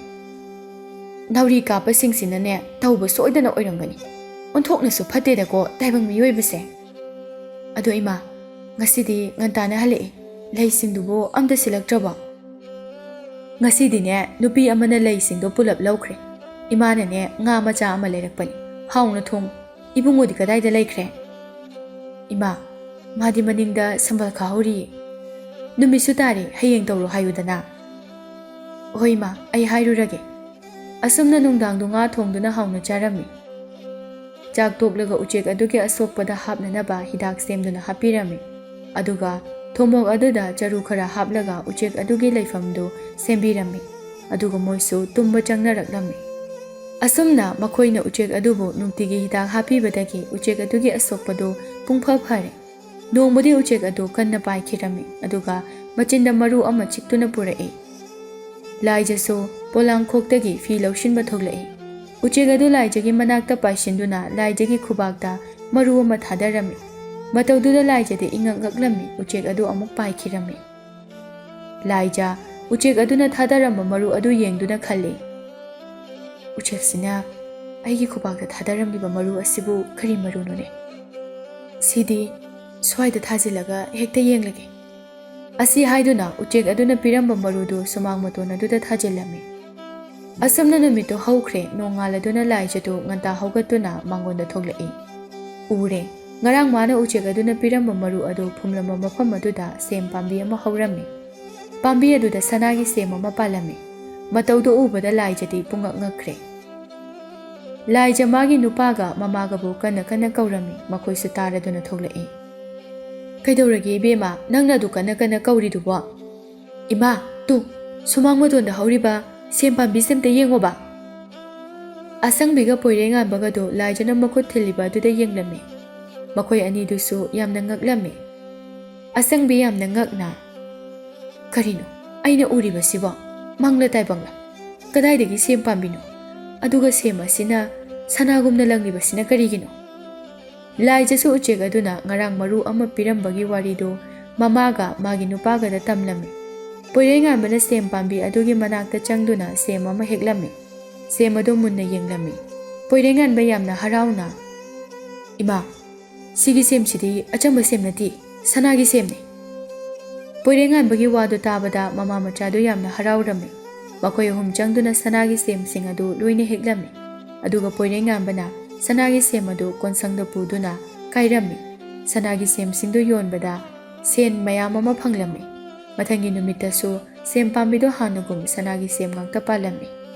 ꯅꯥꯎꯔꯤ ꯀꯥꯞꯄꯁꯤꯡꯁꯤꯅꯅꯦ ꯇꯧꯕ ꯁꯣꯏꯗꯅ ꯑꯣꯏꯔꯝꯒꯅꯤ ꯑꯣꯟꯊꯣꯛꯅꯁꯨ ꯐꯠꯇꯦꯗꯀꯣ ꯇꯥꯏꯕꯪ ꯃꯤꯑꯣꯏꯕꯁꯦ ꯑꯗꯣ ꯏꯃꯥ ꯉꯁꯤꯗꯤ ꯉꯟꯇꯥꯅ ꯍꯜꯂꯛꯏ ꯂꯩꯁꯤꯡꯗꯨꯕꯨ ꯑꯝꯇ ꯁꯤꯜꯂꯛꯇ꯭ꯔꯕꯣ ꯉꯁꯤꯗꯤꯅꯦ ꯅꯨꯄꯤ ꯑꯃꯅ ꯂꯩꯁꯤꯡꯗꯣ ꯄꯨꯂꯞ ꯂꯧꯈ꯭ꯔꯦ ꯏꯃꯥꯅꯅꯦ ꯉꯥ ꯃꯆꯥ ꯑꯃ ꯂꯩꯔꯛꯄꯅꯤ ꯍꯥꯎꯅ ꯊꯣꯡ ꯏꯕꯨꯡꯉꯣꯗꯤ ꯀꯗꯥꯏꯗ ꯂꯩꯈ꯭ꯔꯦ ꯏꯃꯥ ꯃꯥꯗꯤ ꯃꯅꯤꯡꯗ ꯁꯝꯕꯜ ꯈꯥꯍꯧꯔꯤꯌꯦ ꯅꯨꯃꯤꯠꯁꯨ ꯇꯥꯔꯦ ꯍꯌꯦꯡ ꯇꯧꯔꯣ ꯍꯥꯏꯌꯨꯗꯅ ꯍꯣꯏ ꯏꯃꯥ ꯑꯩ ꯍꯥꯏꯔꯨꯔꯒꯦ ꯑꯁꯨꯝꯅ ꯅꯨꯡꯗꯥꯡꯗꯨ ꯉꯥ ꯊꯣꯡꯗꯨꯅ ꯍꯥꯎꯅ ꯆꯥꯔꯝꯃꯤ ꯆꯥꯛ ꯇꯣꯛꯂꯒ ꯎꯆꯦꯛ ꯑꯗꯨꯒꯤ ꯑꯁꯣꯛꯄꯗ ꯍꯥꯞꯅꯅꯕ ꯍꯤꯗꯥꯛ ꯁꯦꯝꯗꯨꯅ ꯍꯥꯞꯄꯤꯔꯝꯃꯤ ꯑꯗꯨꯒ ꯊꯨꯝꯃꯣꯛ ꯑꯗꯨꯗ ꯆꯔꯨ ꯈꯔ ꯍꯥꯞꯂꯒ ꯎꯆꯦꯛ ꯑꯗꯨꯒꯤ ꯂꯩꯐꯝꯗꯨ ꯁꯦꯝꯕꯤꯔꯝꯃꯤ ꯑꯗꯨꯒ ꯃꯣꯏꯁꯨ ꯇꯨꯝꯕ ꯆꯪꯅꯔꯛꯂꯝꯃꯤ ꯑꯁꯨꯝꯅ ꯃꯈꯣꯏꯅ ꯎꯆꯦꯛ ꯑꯗꯨꯕꯨ ꯅꯨꯡꯇꯤꯒꯤ ꯍꯤꯗꯥꯛ ꯍꯥꯞꯄꯤꯕꯗꯒꯤ ꯎꯆꯦꯛ ꯑꯗꯨꯒꯤ ꯑꯁꯣꯛꯄꯗꯨ ꯄꯨꯡꯐ ꯐꯔꯦ ꯅꯣꯡꯃꯗꯤ ꯎꯆꯦꯛ ꯑꯗꯨ ꯀꯟꯅ ꯄꯥꯏꯈꯤꯔꯝꯃꯤ ꯑꯗꯨꯒ ꯃꯆꯤꯟꯗ ꯃꯔꯨ ꯑꯃ ꯆꯤꯛꯇꯨꯅ ꯄꯨꯔꯛꯏ ꯂꯥꯏꯖꯁꯨ ꯄꯣꯂꯥꯡꯈꯣꯛꯇꯒꯤ ꯐꯤ ꯂꯧꯁꯤꯟꯕ ꯊꯣꯛꯂꯛꯏ ꯎꯆꯦꯛ ꯑꯗꯨ ꯂꯥꯏꯖꯒꯤ ꯃꯅꯥꯛꯇ ꯄꯥꯏꯁꯤꯟꯗꯨꯅ ꯂꯥꯏꯖꯒꯤ ꯈꯨꯕꯥꯛꯇ ꯃꯔꯨ ꯑꯃ ꯊꯥꯗꯔꯝꯃꯤ ꯃꯇꯧꯗꯨꯗ ꯂꯥꯏꯖꯗꯤ ꯏꯉꯛ ꯉꯛꯂꯝꯃꯤ ꯎꯆꯦꯛ ꯑꯗꯨ ꯑꯃꯨꯛ ꯄꯥꯏꯈꯤꯔꯝꯃꯤ ꯂꯥꯏꯖ ꯎꯆꯦꯛ ꯑꯗꯨꯅ ꯊꯥꯗꯔꯝꯕ ꯃꯔꯨ ꯑꯗꯨ ꯌꯦꯡꯗꯨꯅ ꯈꯜꯂꯤ ꯎꯆꯦꯛꯁꯤꯅ ꯑꯩꯒꯤ ꯈꯨꯕꯥꯛꯇ ꯊꯥꯗꯔꯝꯂꯤꯕ ꯃꯔꯨ ꯑꯁꯤꯕꯨ ꯀꯔꯤ ꯃꯔꯨꯅꯣꯅꯦ ꯁꯤꯗꯤ ꯁ꯭ꯋꯥꯏꯗ ꯊꯥꯖꯤꯜꯂꯒ ꯍꯦꯛꯇ ꯌꯦꯡꯂꯒꯦ ꯑꯁꯤ ꯍꯥꯏꯗꯨꯅ ꯎꯆꯦꯛ ꯑꯗꯨꯅ ꯄꯤꯔꯝꯕ ꯃꯔꯨꯗꯨ ꯁꯨꯃꯥꯡ ꯃꯇꯣꯟ ꯑꯗꯨꯗ ꯊꯥꯖꯤꯜꯂꯝꯃꯤ ꯑꯁꯨꯝꯅ ꯅꯨꯃꯤꯠꯇꯨ ꯍꯧꯈ꯭ꯔꯦ ꯅꯣꯡꯉꯥꯜꯂꯗꯨꯅ ꯂꯥꯏꯖꯗꯨ ꯉꯟꯇꯥ ꯍꯧꯒꯠꯇꯨꯅ ꯃꯥꯡꯒꯣꯟꯗ ꯊꯣꯛꯂꯛꯏ ꯎꯔꯦ ꯉꯔꯥꯡ ꯃꯥꯅ ꯎꯆꯦꯛ ꯑꯗꯨꯅ ꯄꯤꯔꯝꯕ ꯃꯔꯨ ꯑꯗꯨ ꯐꯨꯝꯂꯝꯕ ꯃꯐꯝ ꯑꯗꯨꯗ ꯁꯦꯝ ꯄꯥꯝꯕꯤ ꯑꯃ ꯍꯧꯔꯝꯃꯤ ꯄꯥꯝꯕꯤ ꯑꯗꯨꯗ ꯁꯅꯥꯒꯤ ꯁꯦꯝ ꯑꯃ ꯄꯥꯜꯂꯝꯃꯤ ꯃꯇꯧꯗꯨ ꯎꯕꯗ ꯂꯥꯏꯖꯗꯤ ꯄꯨꯡꯉꯛ ꯉꯛꯈ꯭ꯔꯦ ꯂꯥꯏꯖ ꯃꯥꯒꯤ ꯅꯨꯄꯥꯒ ꯃꯃꯥꯒꯕꯨ ꯀꯟꯅ ꯀꯟꯅ ꯀꯧꯔꯝꯃꯤ ꯃꯈꯣꯏꯁꯨ ꯇꯥꯔꯗꯨꯅ ꯊꯣꯛꯂꯛꯏ꯫ ꯀꯩꯗꯧꯔꯒꯦ ꯏꯕꯦꯝꯃ ꯅꯪꯅ ꯑꯗꯨ ꯀꯟꯅ ꯀꯟꯅ ꯀꯧꯔꯤꯗꯨꯕꯣ? ꯏꯃꯥ ꯇꯨ ꯁꯨꯃꯥꯡ ꯃꯇꯣꯟꯗ ꯍꯧꯔꯤꯕ ꯁꯦꯝ ꯄꯥꯝꯕꯤꯁꯦ ꯑꯝꯇ ꯌꯦꯡꯉꯣꯕ꯫ ꯑꯁꯪꯕꯤꯒ ꯄꯣꯏꯔꯩꯉꯥꯟꯕꯒꯗꯨ ꯂꯥꯏꯖꯅ ꯃꯈꯨꯠ ꯊꯤꯜꯂꯤꯕ ꯑꯗꯨꯗ ꯌꯦꯡꯂꯝꯃꯤ꯫ ꯃꯈꯣꯏ ꯑꯅꯤꯗꯨꯁꯨ ꯌꯥꯝꯅ ꯉꯛꯂꯝꯃꯤ꯫ ꯑꯁꯪꯕꯤ ꯌꯥꯝꯅ ꯉꯛꯅ ꯀꯔꯤꯅꯣ ꯑꯩꯅ ꯎꯔꯤꯕꯁꯤꯕꯣ? ꯃꯪꯂ ꯇꯥꯏꯕꯪꯂ? ꯀꯗꯥꯏꯗꯒꯤ ꯁꯦꯝ ꯄꯥꯝꯕꯤꯅꯣ? ꯑꯗꯨꯒ ꯁꯦꯝ ꯑꯁꯤꯅ ꯁꯅꯥꯒꯨꯝꯅ ꯂꯪꯂꯤꯕꯁꯤꯅ ꯀꯔꯤꯒꯤꯅꯣ? ꯂꯥꯏꯖꯁꯨ ꯎꯆꯦꯛ ꯑꯗꯨꯅ ꯉꯔꯥꯡ ꯃꯔꯨ ꯑꯃ ꯄꯤꯔꯝꯕꯒꯤ ꯋꯥꯔꯤꯗꯨ ꯃꯃꯥꯒ ꯃꯥꯒꯤ ꯅꯨꯄꯥꯒꯗ ꯇꯝꯂꯝꯃꯤ꯫ ꯄꯣꯏꯔꯩꯉꯥꯟꯕꯅ ꯁꯦꯝ ꯄꯥꯝꯕꯤ ꯑꯗꯨꯒꯤ ꯃꯅꯥꯛꯇ ꯆꯪꯗꯨꯅ ꯁꯦꯝ ꯑꯃ ꯍꯦꯛꯂꯝꯃꯤ꯫ ꯁꯦꯝ ꯑꯗꯨ ꯃꯨꯟꯅ ꯌꯦꯡꯂꯝꯃꯤ꯫ ꯄꯣꯏꯔꯩꯉꯥꯟꯕ ꯌꯥꯝꯅ ꯍꯔꯥꯎꯅ ꯏꯃꯥ ꯁꯤꯒꯤ ꯁꯦꯝꯁꯤꯗꯤ ꯑꯆꯝꯕ ꯁꯦꯝ ꯅꯠꯇꯦ, ꯁꯅꯥꯒꯤ ꯁꯦꯝꯅꯤ꯫ ꯄꯣꯏꯔꯩꯉꯥꯟꯕꯒꯤ ꯋꯥꯗꯨ ꯇꯥꯕꯗ ꯃꯃꯥ ꯃꯆꯥꯗꯨ ꯌꯥꯝꯅ ꯍꯔꯥꯎꯔꯝꯃꯤ꯫ ꯃꯈꯣꯏ ꯑꯍꯨꯝ ꯆꯪꯗꯨꯅ ꯁꯅꯥꯒꯤ ꯁꯦꯝꯁꯤꯡ ꯑꯗꯨ ꯂꯣꯏꯅ ꯍꯦꯛꯂꯝꯃꯤ꯫ ꯑꯗꯨꯒ ꯄꯣꯏꯔꯩꯉꯥꯟꯕꯅ ꯁꯅꯥꯒꯤ ꯁꯦꯝ ꯑꯗꯨ ꯀꯣꯟꯁꯪꯗ ꯄꯨꯗꯨꯅ ꯀꯥꯏꯔꯝꯃꯤ꯫ ꯁꯅꯥꯒꯤ ꯁꯦꯝꯁꯤꯡꯗꯨ ꯌꯣꯟꯕꯗ ꯁꯦꯟ ꯃꯌꯥꯝ ꯑꯃ ꯐꯪꯂꯝꯃꯤ꯫ ꯃꯊꯪꯒꯤ ꯅꯨꯃꯤꯠꯇꯁꯨ ꯁꯦꯝ ꯄꯥꯝꯕꯤꯗꯨ ꯍꯥꯟꯅꯒꯨꯝ ꯁꯅꯥꯒꯤ ꯁꯦꯝ ꯉꯥꯛꯇ ꯄꯥꯜꯂꯝꯃꯤ꯫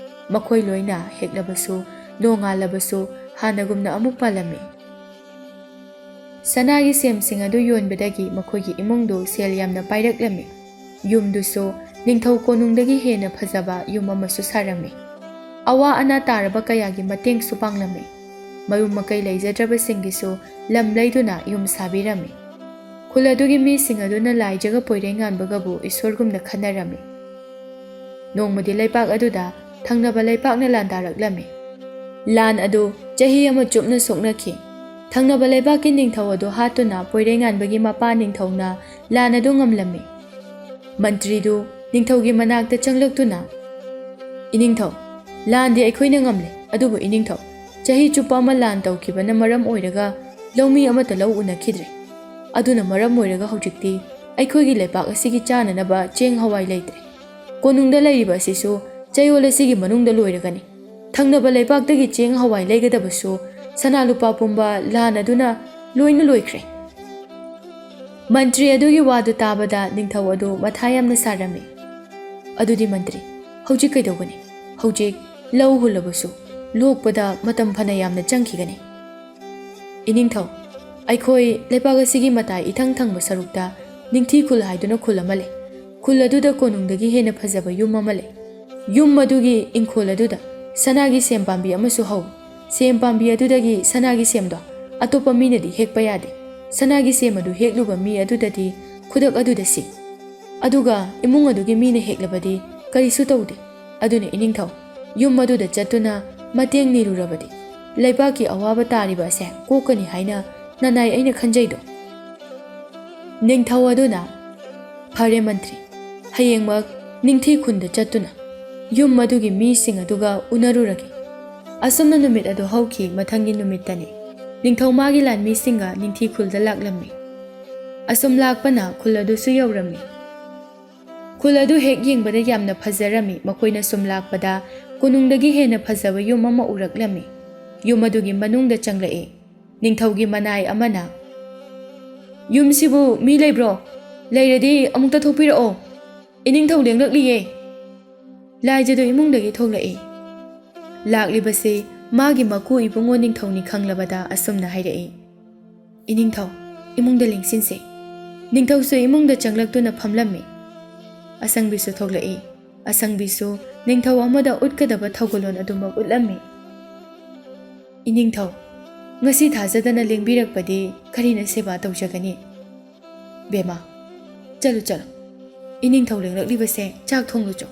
ꯃꯈꯣꯏ ꯂꯣꯏꯅ ꯍꯦꯛꯂꯕꯁꯨ ꯅꯣꯡꯉꯥꯜꯂꯕꯁꯨ ꯍꯥꯟꯅꯒꯨꯝꯅ ꯑꯃꯨꯛ ꯄꯥꯜꯂꯝꯃꯤ꯫ ꯁꯅꯥꯒꯤ ꯁꯦꯝꯁꯤꯡ ꯑꯗꯨ ꯌꯣꯟꯕꯗꯒꯤ ꯃꯈꯣꯏꯒꯤ ꯏꯃꯨꯡꯗꯨ ꯁꯦꯜ ꯌꯥꯝꯅ ꯄꯥꯏꯔꯛꯂꯝꯃꯤ꯫ ꯌꯨꯝꯗꯨꯁꯨ ꯅꯤꯡꯊꯧ ꯀꯣꯅꯨꯡꯗꯒꯤ ꯍꯦꯟꯅ ꯐꯖꯕ ꯌꯨꯝ ꯑꯃꯁꯨ ꯁꯥꯔꯝꯃꯤ꯫ ꯑꯋꯥ ꯑꯅꯥ ꯇꯥꯔꯕ ꯀꯌꯥꯒꯤ ꯃꯇꯦꯡꯁꯨ ꯄꯥꯡꯂꯝꯃꯤ꯫ ꯃꯌꯨꯝ ꯃꯀꯩ ꯂꯩꯖꯗ꯭ꯔꯕꯁꯤꯡꯒꯤꯁꯨ ꯂꯝ ꯂꯩꯗꯨꯅ ꯌꯨꯝ ꯁꯥꯕꯤꯔꯝꯃꯤ꯫ ꯈꯨꯜ ꯑꯗꯨꯒꯤ ꯃꯤꯁꯤꯡ ꯑꯗꯨꯅ ꯂꯥꯏꯖꯒ ꯄꯣꯏꯔꯩꯉꯥꯟꯕꯒꯕꯨ ꯏꯁꯣꯔꯒꯨꯝꯅ ꯈꯟꯅꯔꯝꯃꯤ꯫ ꯅꯣꯡꯃꯗꯤ ꯂꯩꯄꯥꯛ ꯑꯗꯨꯗ ꯊꯪꯅꯕ ꯂꯩꯄꯥꯛꯅ ꯂꯥꯟꯗꯥꯔꯛꯂꯝꯃꯤ꯫ ꯂꯥꯟ ꯑꯗꯨ ꯆꯍꯤ ꯑꯃ ꯆꯨꯞꯅ ꯁꯣꯛꯅꯈꯤ꯫ ꯊꯪꯅꯕ ꯂꯩꯄꯥꯛꯀꯤ ꯅꯤꯡꯊꯧ ꯑꯗꯨ ꯍꯥꯠꯇꯨꯅ ꯄꯣꯏꯔꯩꯉꯥꯟꯕꯒꯤ ꯃꯄꯥ ꯅꯤꯡꯊꯧꯅ ꯂꯥꯟ ꯑꯗꯨ ꯉꯝꯂꯝꯃꯤ꯫ ꯃꯟꯇ꯭ꯔꯤꯗꯨ ꯅꯤꯡꯊꯧꯒꯤ ꯃꯅꯥꯛꯇ ꯆꯪꯂꯛꯇꯨꯅ ꯏꯅꯤꯡꯊꯧ ꯂꯥꯟꯗꯤ ꯑꯩꯈꯣꯏꯅ ꯉꯝꯂꯦ, ꯑꯗꯨꯕꯨ ꯏꯅꯤꯡꯊꯧ ꯆꯍꯤ ꯆꯨꯞꯄ ꯑꯃ ꯂꯥꯟ ꯇꯧꯈꯤꯕꯅ ꯃꯔꯝ ꯑꯣꯏꯔꯒ ꯂꯧꯃꯤ ꯑꯃꯠꯇ ꯂꯧ ꯎꯅꯈꯤꯗ꯭ꯔꯦ꯫ ꯑꯗꯨꯅ ꯃꯔꯝ ꯑꯣꯏꯔꯒ ꯍꯧꯖꯤꯛꯇꯤ ꯑꯩꯈꯣꯏꯒꯤ ꯂꯩꯄꯥꯛ ꯑꯁꯤꯒꯤ ꯆꯥꯅꯅꯕ ꯆꯦꯡ ꯍꯋꯥꯏ ꯂꯩꯇ꯭ꯔꯦ꯫ ꯀꯣꯅꯨꯡꯗ ꯂꯩꯔꯤꯕ ꯑꯁꯤꯁꯨ ꯆꯌꯣꯜ ꯑꯁꯤꯒꯤ ꯃꯅꯨꯡꯗ ꯂꯣꯏꯔꯒꯅꯤ꯫ ꯊꯪꯅꯕ ꯂꯩꯄꯥꯛꯇꯒꯤ ꯆꯦꯡ ꯍꯋꯥꯏ ꯂꯩꯒꯗꯕꯁꯨ ꯁꯅꯥ ꯂꯨꯄꯥ ꯄꯨꯝꯕ ꯂꯥꯟ ꯑꯗꯨꯅ ꯂꯣꯏꯅ ꯂꯣꯏꯈ꯭ꯔꯦ꯫ ꯃꯟꯇ꯭ꯔꯤ ꯑꯗꯨꯒꯤ ꯋꯥꯗꯨ ꯇꯥꯕꯗ ꯅꯤꯡꯊꯧ ꯑꯗꯨ ꯃꯊꯥ ꯌꯥꯝꯅ ꯁꯥꯔꯝꯃꯤ꯫ ꯑꯗꯨꯗꯤ ꯃꯟꯇ꯭ꯔꯤ ꯍꯧꯖꯤꯛ ꯀꯩꯗꯧꯒꯅꯤ? ꯍꯧꯖꯤꯛ ꯂꯧ ꯍꯨꯜꯂꯕꯁꯨ ꯂꯣꯛꯄꯗ ꯃꯇꯝ ꯐꯅ ꯌꯥꯝꯅ ꯆꯪꯈꯤꯒꯅꯤ꯫ ꯏꯅꯤꯡꯊꯧ ꯑꯩꯈꯣꯏ ꯂꯩꯄꯥꯛ ꯑꯁꯤꯒꯤ ꯃꯇꯥꯏ ꯏꯊꯪ ꯊꯪꯕ ꯁꯔꯨꯛꯇ ꯅꯤꯡꯊꯤ ꯈꯨꯜ ꯍꯥꯏꯗꯨꯅ ꯈꯨꯜ ꯑꯃ ꯂꯩ꯫ ꯈꯨꯜ ꯑꯗꯨꯗ ꯀꯣꯅꯨꯡꯗꯒꯤ ꯍꯦꯟꯅ ꯐꯖꯕ ꯌꯨꯝ ꯑꯃ ꯂꯩ꯫ ꯌꯨꯝ ꯑꯗꯨꯒꯤ ꯏꯪꯈꯣꯜ ꯑꯗꯨꯗ ꯁꯅꯥꯒꯤ ꯁꯦꯝ ꯄꯥꯝꯕꯤ ꯑꯃꯁꯨ ꯍꯧꯏ꯫ ꯁꯦꯝ ꯄꯥꯝꯕꯤ ꯑꯗꯨꯗꯒꯤ ꯁꯅꯥꯒꯤ ꯁꯦꯝꯗꯣ ꯑꯇꯣꯞꯄ ꯃꯤꯅꯗꯤ ꯍꯦꯛꯄ ꯌꯥꯗꯦ꯫ ꯁꯅꯥꯒꯤ ꯁꯦꯝ ꯑꯗꯨ ꯍꯦꯛꯂꯨꯕ ꯃꯤ ꯑꯗꯨꯗꯗꯤ ꯈꯨꯗꯛ ꯑꯗꯨꯗ ꯁꯤ꯫ ꯑꯗꯨꯒ ꯏꯃꯨꯡ ꯑꯗꯨꯒꯤ ꯃꯤꯅ ꯍꯦꯛꯂꯕꯗꯤ ꯀꯔꯤꯁꯨ ꯇꯧꯗꯦ꯫ ꯑꯗꯨꯅ ꯏꯅꯤꯡꯊꯧ ꯌꯨꯝ ꯑꯗꯨꯗ ꯆꯠꯇꯨꯅ ꯃꯇꯦꯡ ꯅꯤꯔꯨꯔꯕꯗꯤ ꯂꯩꯄꯥꯛꯀꯤ ꯑꯋꯥꯕ ꯇꯥꯔꯤꯕ ꯑꯁꯦ ꯀꯣꯛꯀꯅꯤ ꯍꯥꯏꯅ ꯅꯅꯥꯏ ꯑꯩꯅ ꯈꯟꯖꯩꯗꯣ꯫ ꯅꯤꯡꯊꯧ ꯑꯗꯨꯅ ꯐꯔꯦ ꯃꯟꯇ꯭ꯔꯤ, ꯍꯌꯦꯡꯃꯛ ꯅꯤꯡꯊꯤ ꯈꯨꯟꯗ ꯆꯠꯇꯨꯅ ꯌꯨꯝ ꯑꯗꯨꯒꯤ ꯃꯤꯁꯤꯡ ꯑꯗꯨꯒ ꯎꯅꯔꯨꯔꯒꯦ꯫ ꯑꯁꯨꯝꯅ ꯅꯨꯃꯤꯠ ꯑꯗꯨ ꯍꯧꯈꯤ꯫ ꯃꯊꯪꯒꯤ ꯅꯨꯃꯤꯠꯇꯅꯤ ꯅꯤꯡꯊꯧ ꯃꯥꯒꯤ ꯂꯥꯟꯃꯤꯁꯤꯡꯒ ꯅꯤꯡꯊꯤ ꯈꯨꯜꯗ ꯂꯥꯛꯂꯝꯃꯤ꯫ ꯑꯁꯨꯝ ꯂꯥꯛꯄꯅ ꯈꯨꯜ ꯑꯗꯨꯁꯨ ꯌꯧꯔꯝꯃꯤ꯫ ꯈꯨꯜ ꯑꯗꯨ ꯍꯦꯛ ꯌꯦꯡꯕꯗ ꯌꯥꯝꯅ ꯐꯖꯔꯝꯃꯤ꯫ ꯃꯈꯣꯏꯅ ꯁꯨꯝ ꯂꯥꯛꯄꯗ ꯀꯣꯅꯨꯡꯗꯒꯤ ꯍꯦꯟꯅ ꯐꯖꯕ ꯌꯨꯝ ꯑꯃ ꯎꯔꯛꯂꯝꯃꯤ꯫ ꯌꯨꯝ ꯑꯗꯨꯒꯤ ꯃꯅꯨꯡꯗ ꯆꯪꯂꯛꯏ꯫ ꯅꯤꯡꯊꯧꯒꯤ ꯃꯅꯥꯏ ꯑꯃꯅ ꯌꯨꯝꯁꯤꯕꯨ ꯃꯤ ꯂꯩꯕ꯭ꯔꯣ? ꯂꯩꯔꯗꯤ ꯑꯃꯨꯛꯇ ꯊꯣꯛꯄꯤꯔꯛꯑꯣ, ꯏꯅꯤꯡꯊꯧ ꯂꯦꯡꯂꯛꯂꯤꯌꯦ꯫ ꯂꯥꯏꯖꯗꯨ ꯏꯃꯨꯡꯗꯒꯤ ꯊꯣꯛꯂꯛꯏ꯫ ꯂꯥꯛꯂꯤꯕꯁꯤ ꯃꯥꯒꯤ ꯃꯀꯨ ꯏꯕꯨꯡꯉꯣ ꯅꯤꯡꯊꯧꯅꯤ ꯈꯪꯂꯕꯗ ꯑꯁꯨꯝꯅ ꯍꯥꯏꯔꯛꯏ, ꯏꯅꯤꯡꯊꯧ ꯏꯃꯨꯡꯗ ꯂꯦꯡꯁꯤꯟꯁꯦ꯫ ꯅꯤꯡꯊꯧꯁꯨ ꯏꯃꯨꯡꯗ ꯆꯪꯂꯛꯇꯨꯅ ꯐꯝꯂꯝꯃꯤ꯫ ꯑꯁꯪꯕꯤꯁꯨ ꯊꯣꯛꯂꯛꯏ꯫ ꯑꯁꯪꯕꯤꯁꯨ ꯅꯤꯡꯊꯧ ꯑꯃꯗ ꯎꯠꯀꯗꯕ ꯊꯧꯒꯜꯂꯣꯟ ꯑꯗꯨꯃꯛ ꯎꯠꯂꯝꯃꯤ꯫ ꯏꯅꯤꯡꯊꯧ ꯉꯁꯤ ꯊꯥꯖꯗꯅ ꯂꯦꯡꯕꯤꯔꯛꯄꯗꯤ ꯀꯔꯤꯅ ꯁꯦꯕꯥ ꯇꯧꯖꯒꯅꯤ? ꯕꯦꯃꯥ ꯆꯠꯂꯨ ꯆꯠꯂꯨ, ꯏꯅꯤꯡꯊꯧ ꯂꯦꯡꯂꯛꯂꯤꯕꯁꯦ ꯆꯥꯛ ꯊꯣꯡꯂꯨꯆꯣ꯫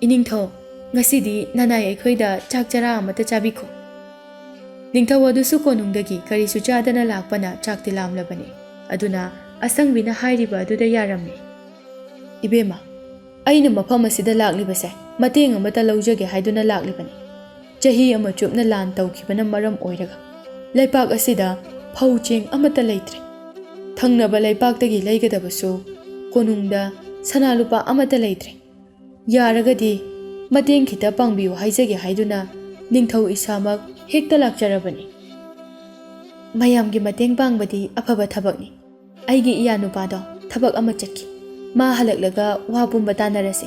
ꯏꯅꯤꯡꯊꯧ ꯉꯁꯤꯗꯤ ꯅꯅꯥꯏ ꯑꯩꯈꯣꯏꯗ ꯆꯥꯛ ꯆꯔꯥ ꯑꯃꯠꯇ ꯆꯥꯕꯤꯈꯣ꯫ ꯅꯤꯡꯊꯧ ꯑꯗꯨꯁꯨ ꯀꯣꯅꯨꯡꯗꯒꯤ ꯀꯔꯤꯁꯨ ꯆꯥꯗꯅ ꯂꯥꯛꯄꯅ ꯆꯥꯛꯇꯤ ꯂꯥꯝꯂꯕꯅꯤ꯫ ꯑꯗꯨꯅ ꯑꯁꯪꯕꯤꯅ ꯍꯥꯏꯔꯤꯕ ꯑꯗꯨꯗ ꯌꯥꯔꯝꯃꯤ꯫ ꯏꯕꯦꯝꯃ ꯑꯩꯅ ꯃꯐꯝ ꯑꯁꯤꯗ ꯂꯥꯛꯂꯤꯕꯁꯦ ꯃꯇꯦꯡ ꯑꯃꯠꯇ ꯂꯧꯖꯒꯦ ꯍꯥꯏꯗꯨꯅ ꯂꯥꯛꯂꯤꯕꯅꯤ꯫ ꯆꯍꯤ ꯑꯃ ꯆꯨꯞꯅ ꯂꯥꯟ ꯇꯧꯈꯤꯕꯅꯃꯔꯝ ꯑꯣꯏꯔꯒ ꯂꯩꯄꯥꯛ ꯑꯁꯤꯗ ꯐꯧ ꯆꯦꯡ ꯑꯃꯠꯇ ꯂꯩꯇ꯭ꯔꯦ꯫ ꯊꯪꯅꯕ ꯂꯩꯄꯥꯛꯇꯒꯤ ꯂꯩꯒꯗꯕꯁꯨ ꯀꯣꯅꯨꯡꯗ ꯁꯅꯥ ꯂꯨꯄꯥ ꯑꯃꯠꯇ ꯂꯩꯇ꯭ꯔꯦ꯫ ꯌꯥꯔꯒꯗꯤ ꯃꯇꯦꯡ ꯈꯤꯇ ꯄꯥꯡꯕꯤꯌꯨ ꯍꯥꯏꯖꯒꯦ ꯍꯥꯏꯗꯨꯅ ꯅꯤꯡꯊꯧ ꯏꯁꯥꯃꯛ ꯍꯦꯛꯇ ꯂꯥꯛꯆꯔꯕꯅꯤ꯫ ꯃꯌꯥꯝꯒꯤ ꯃꯇꯦꯡ ꯄꯥꯡꯕꯗꯤ ꯑꯐꯕ ꯊꯕꯛꯅꯤ꯫ ꯑꯩꯒꯤ ꯏꯌꯥꯅꯨꯄꯥꯗꯣ ꯊꯕꯛ ꯑꯃ ꯆꯠꯈꯤ꯫ ꯃꯥ ꯍꯜꯂꯛꯂꯒ ꯋꯥ ꯄꯨꯝꯕ ꯇꯥꯟꯅꯔꯁꯤ꯫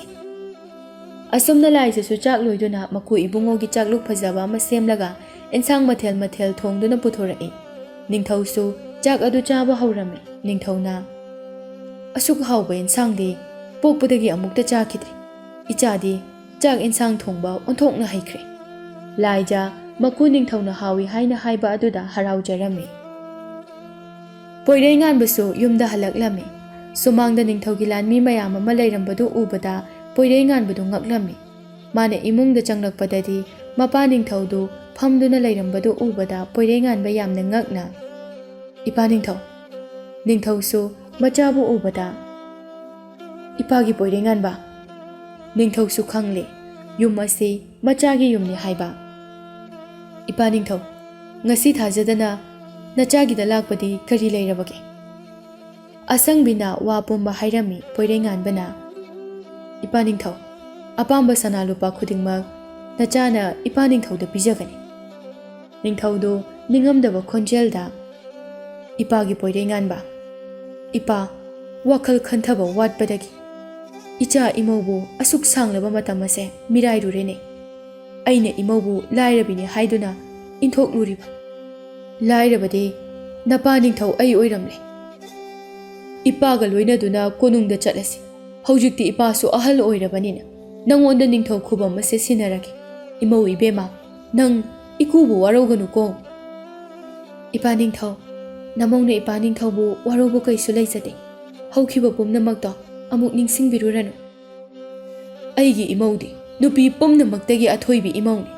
ꯑꯁꯨꯝꯅ ꯂꯥꯏꯖꯁꯨ ꯆꯥꯛ ꯂꯣꯏꯗꯨꯅ ꯃꯀꯨ ꯏꯕꯨꯡꯉꯣꯒꯤ ꯆꯥꯛꯂꯨꯛ ꯐꯖꯕ ꯑꯃ ꯁꯦꯝꯂꯒ ꯏꯟꯁꯥꯡ ꯃꯊꯦꯜ ꯃꯊꯦꯜ ꯊꯣꯡꯗꯨꯅ ꯄꯨꯊꯣꯔꯛꯏ꯫ ꯅꯤꯡꯊꯧꯁꯨ ꯆꯥꯛ ꯑꯗꯨ ꯆꯥꯕ ꯍꯧꯔꯝꯃꯤ꯫ ꯅꯤꯡꯊꯧꯅ "ꯑꯁꯨꯛ ꯍꯥꯎꯕ ꯏꯟꯁꯥꯡꯗꯤ ꯄꯣꯛꯄꯗꯒꯤ ꯑꯃꯨꯛꯇ ꯆꯥꯈꯤꯗ꯭ꯔꯤ꯫ ꯏꯆꯥꯗꯤ ꯆꯥꯛ ꯏꯟꯁꯥꯡ ꯊꯣꯡꯕ ꯑꯣꯟꯊꯣꯛꯅ ꯍꯩꯈ꯭ꯔꯦ"꯫ ꯂꯥꯏꯖꯥ ꯃꯀꯨ ꯅꯤꯡꯊꯧꯅ ꯍꯥꯎꯏ ꯍꯥꯏꯅ ꯍꯥꯏꯕ ꯑꯗꯨꯗ ꯍꯔꯥꯎꯖꯔꯝꯃꯤ꯫ ꯄꯣꯏꯔꯩꯉꯥꯟꯕꯁꯨ ꯌꯨꯝꯗ ꯍꯜꯂꯛꯂꯝꯃꯤ꯫ ꯁꯨꯃꯥꯡꯗ ꯅꯤꯡꯊꯧꯒꯤ ꯂꯥꯟꯃꯤ ꯃꯌꯥꯝ ꯑꯃ ꯂꯩꯔꯝꯕꯗꯨ ꯎꯕꯗ ꯄꯣꯏꯔꯩꯉꯥꯟꯕꯗꯨ ꯉꯛꯂꯝꯃꯤ꯫ ꯃꯥꯅ ꯏꯃꯨꯡꯗ ꯆꯪꯂꯛꯄꯗꯗꯤ ꯃꯄꯥ ꯅꯤꯡꯊꯧꯗꯨ ꯐꯝꯗꯨꯅ ꯂꯩꯔꯝꯕꯗꯨ ꯎꯕꯗ ꯄꯣꯏꯔꯩꯉꯥꯟꯕ ꯌꯥꯝꯅ ꯉꯛꯅ "ꯏꯄꯥ ꯅꯤꯡꯊꯧ"꯫ ꯅꯤꯡꯊꯧꯁꯨ ꯃꯆꯥꯕꯨ ꯎꯕꯗ "ꯏꯄꯥꯒꯤ ꯄꯣꯏꯔꯩꯉꯥꯟꯕ"꯫ ꯅꯤꯡꯊꯧꯁꯨ ꯈꯪꯂꯦ ꯌꯨꯝ ꯑꯁꯤ ꯃꯆꯥꯒꯤ ꯌꯨꯝꯅꯤ ꯍꯥꯏꯕ꯫ "ꯏꯄꯥ ꯅꯤꯡꯊꯧ, ꯉꯁꯤ ꯊꯥꯖꯗꯅ ꯅꯆꯥꯒꯤꯗ ꯂꯥꯛꯄꯗꯤ ꯀꯔꯤ ꯂꯩꯔꯕꯒꯦ"꯫ ꯑꯁꯪꯕꯤꯅ ꯋꯥ ꯄꯨꯝꯕ ꯍꯥꯏꯔꯝꯃꯤ꯫ ꯄꯣꯏꯔꯩꯉꯥꯟꯕꯅ "ꯏꯄꯥ ꯅꯤꯡꯊꯧ, ꯑꯄꯥꯝꯕ ꯁꯅꯥ ꯂꯨꯄꯥ ꯈꯨꯗꯤꯡꯃꯛ ꯅꯆꯥꯅ ꯏꯄꯥ ꯅꯤꯡꯊꯧꯗ ꯄꯤꯖꯒꯅꯤ"꯫ ꯅꯤꯡꯊꯧꯗꯨ ꯅꯤꯡꯉꯝꯗꯕ ꯈꯣꯟꯖꯦꯜꯗ "ꯏꯄꯥꯒꯤ ꯄꯣꯏꯔꯩꯉꯥꯟꯕ, ꯏꯄꯥ ꯋꯥꯈꯜ ꯈꯟꯊꯕ ꯋꯥꯠꯄꯗꯒꯤ ꯏꯆꯥ ꯏꯃꯧꯕꯨ ꯑꯁꯨꯛ ꯁꯥꯡꯂꯕ ꯃꯇꯝ ꯑꯁꯦ ꯃꯤꯔꯥꯏꯔꯨꯔꯦꯅꯦ꯫ ꯑꯩꯅ ꯏꯃꯧꯕꯨ ꯂꯥꯏꯔꯕꯤꯅꯤ ꯍꯥꯏꯗꯨꯅ ꯏꯟꯊꯣꯛꯂꯨꯔꯤꯕ ꯂꯥꯏꯔꯕꯗꯤ ꯅꯄꯥ ꯅꯤꯡꯊꯧ ꯑꯩ ꯑꯣꯏꯔꯝꯂꯦ꯫ ꯏꯄꯥꯒ ꯂꯣꯏꯅꯗꯨꯅ ꯀꯣꯅꯨꯡꯗ ꯆꯠꯂꯁꯤ꯫ ꯍꯧꯖꯤꯛꯇꯤ ꯏꯄꯥꯁꯨ ꯑꯍꯜ ꯑꯣꯏꯔꯕꯅꯤꯅ ꯅꯪꯉꯣꯟꯗ ꯅꯤꯡꯊꯧ ꯈꯨꯕꯝ ꯑꯁꯦ ꯁꯤꯟꯅꯔꯒꯦ꯫ ꯏꯃꯧ ꯏꯕꯦꯝꯃ, ꯅꯪ ꯏꯀꯨꯕꯨ ꯋꯥꯔꯧꯒꯅꯨꯀꯣ"꯫ "ꯏꯄꯥ ꯅꯤꯡꯊꯧ, ꯅꯃꯧꯅ ꯏꯄꯥ ꯅꯤꯡꯊꯧꯕꯨ ꯋꯥꯔꯧꯕ ꯀꯩꯁꯨ ꯂꯩꯖꯗꯦ꯫ ꯍꯧꯈꯤꯕ ꯄꯨꯝꯅꯃꯛꯇꯣ ꯑꯃꯨꯛ ꯅꯤꯡꯁꯤꯡꯕꯤꯔꯨꯔꯅꯨ꯫ ꯑꯩꯒꯤ ꯏꯃꯧꯗꯤ ꯅꯨꯄꯤ ꯄꯨꯝꯅꯃꯛꯇꯒꯤ ꯑꯊꯣꯏꯕꯤ ꯏꯃꯧꯅꯤ"꯫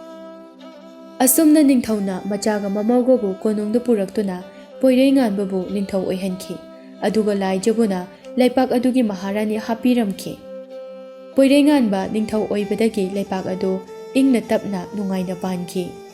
ꯑꯁꯨꯝꯅ ꯅꯤꯡꯊꯧꯅ ꯃꯆꯥꯒ ꯃꯃꯧꯒꯕꯨ ꯀꯣꯅꯨꯡꯗ ꯄꯨꯔꯛꯇꯨꯅ ꯄꯣꯏꯔꯩꯉꯥꯟꯕꯕꯨ ꯅꯤꯡꯊꯧ ꯑꯣꯏꯍꯟꯈꯤ꯫ ꯑꯗꯨꯒ ꯂꯥꯏꯖꯕꯨꯅ ꯂꯩꯄꯥꯛ ꯑꯗꯨꯒꯤ ꯃꯍꯥꯔꯥꯅꯤ ꯍꯥꯞꯄꯤꯔꯝꯈꯤ꯫ ꯄꯣꯏꯔꯩꯉꯥꯟꯕ ꯅꯤꯡꯊꯧ ꯑꯣꯏꯕꯗꯒꯤ ꯂꯩꯄꯥꯛ ꯑꯗꯨ ꯏꯪꯅ ꯇꯞꯅ ꯅꯨꯡꯉꯥꯏꯅ ꯄꯥꯟꯈꯤ꯫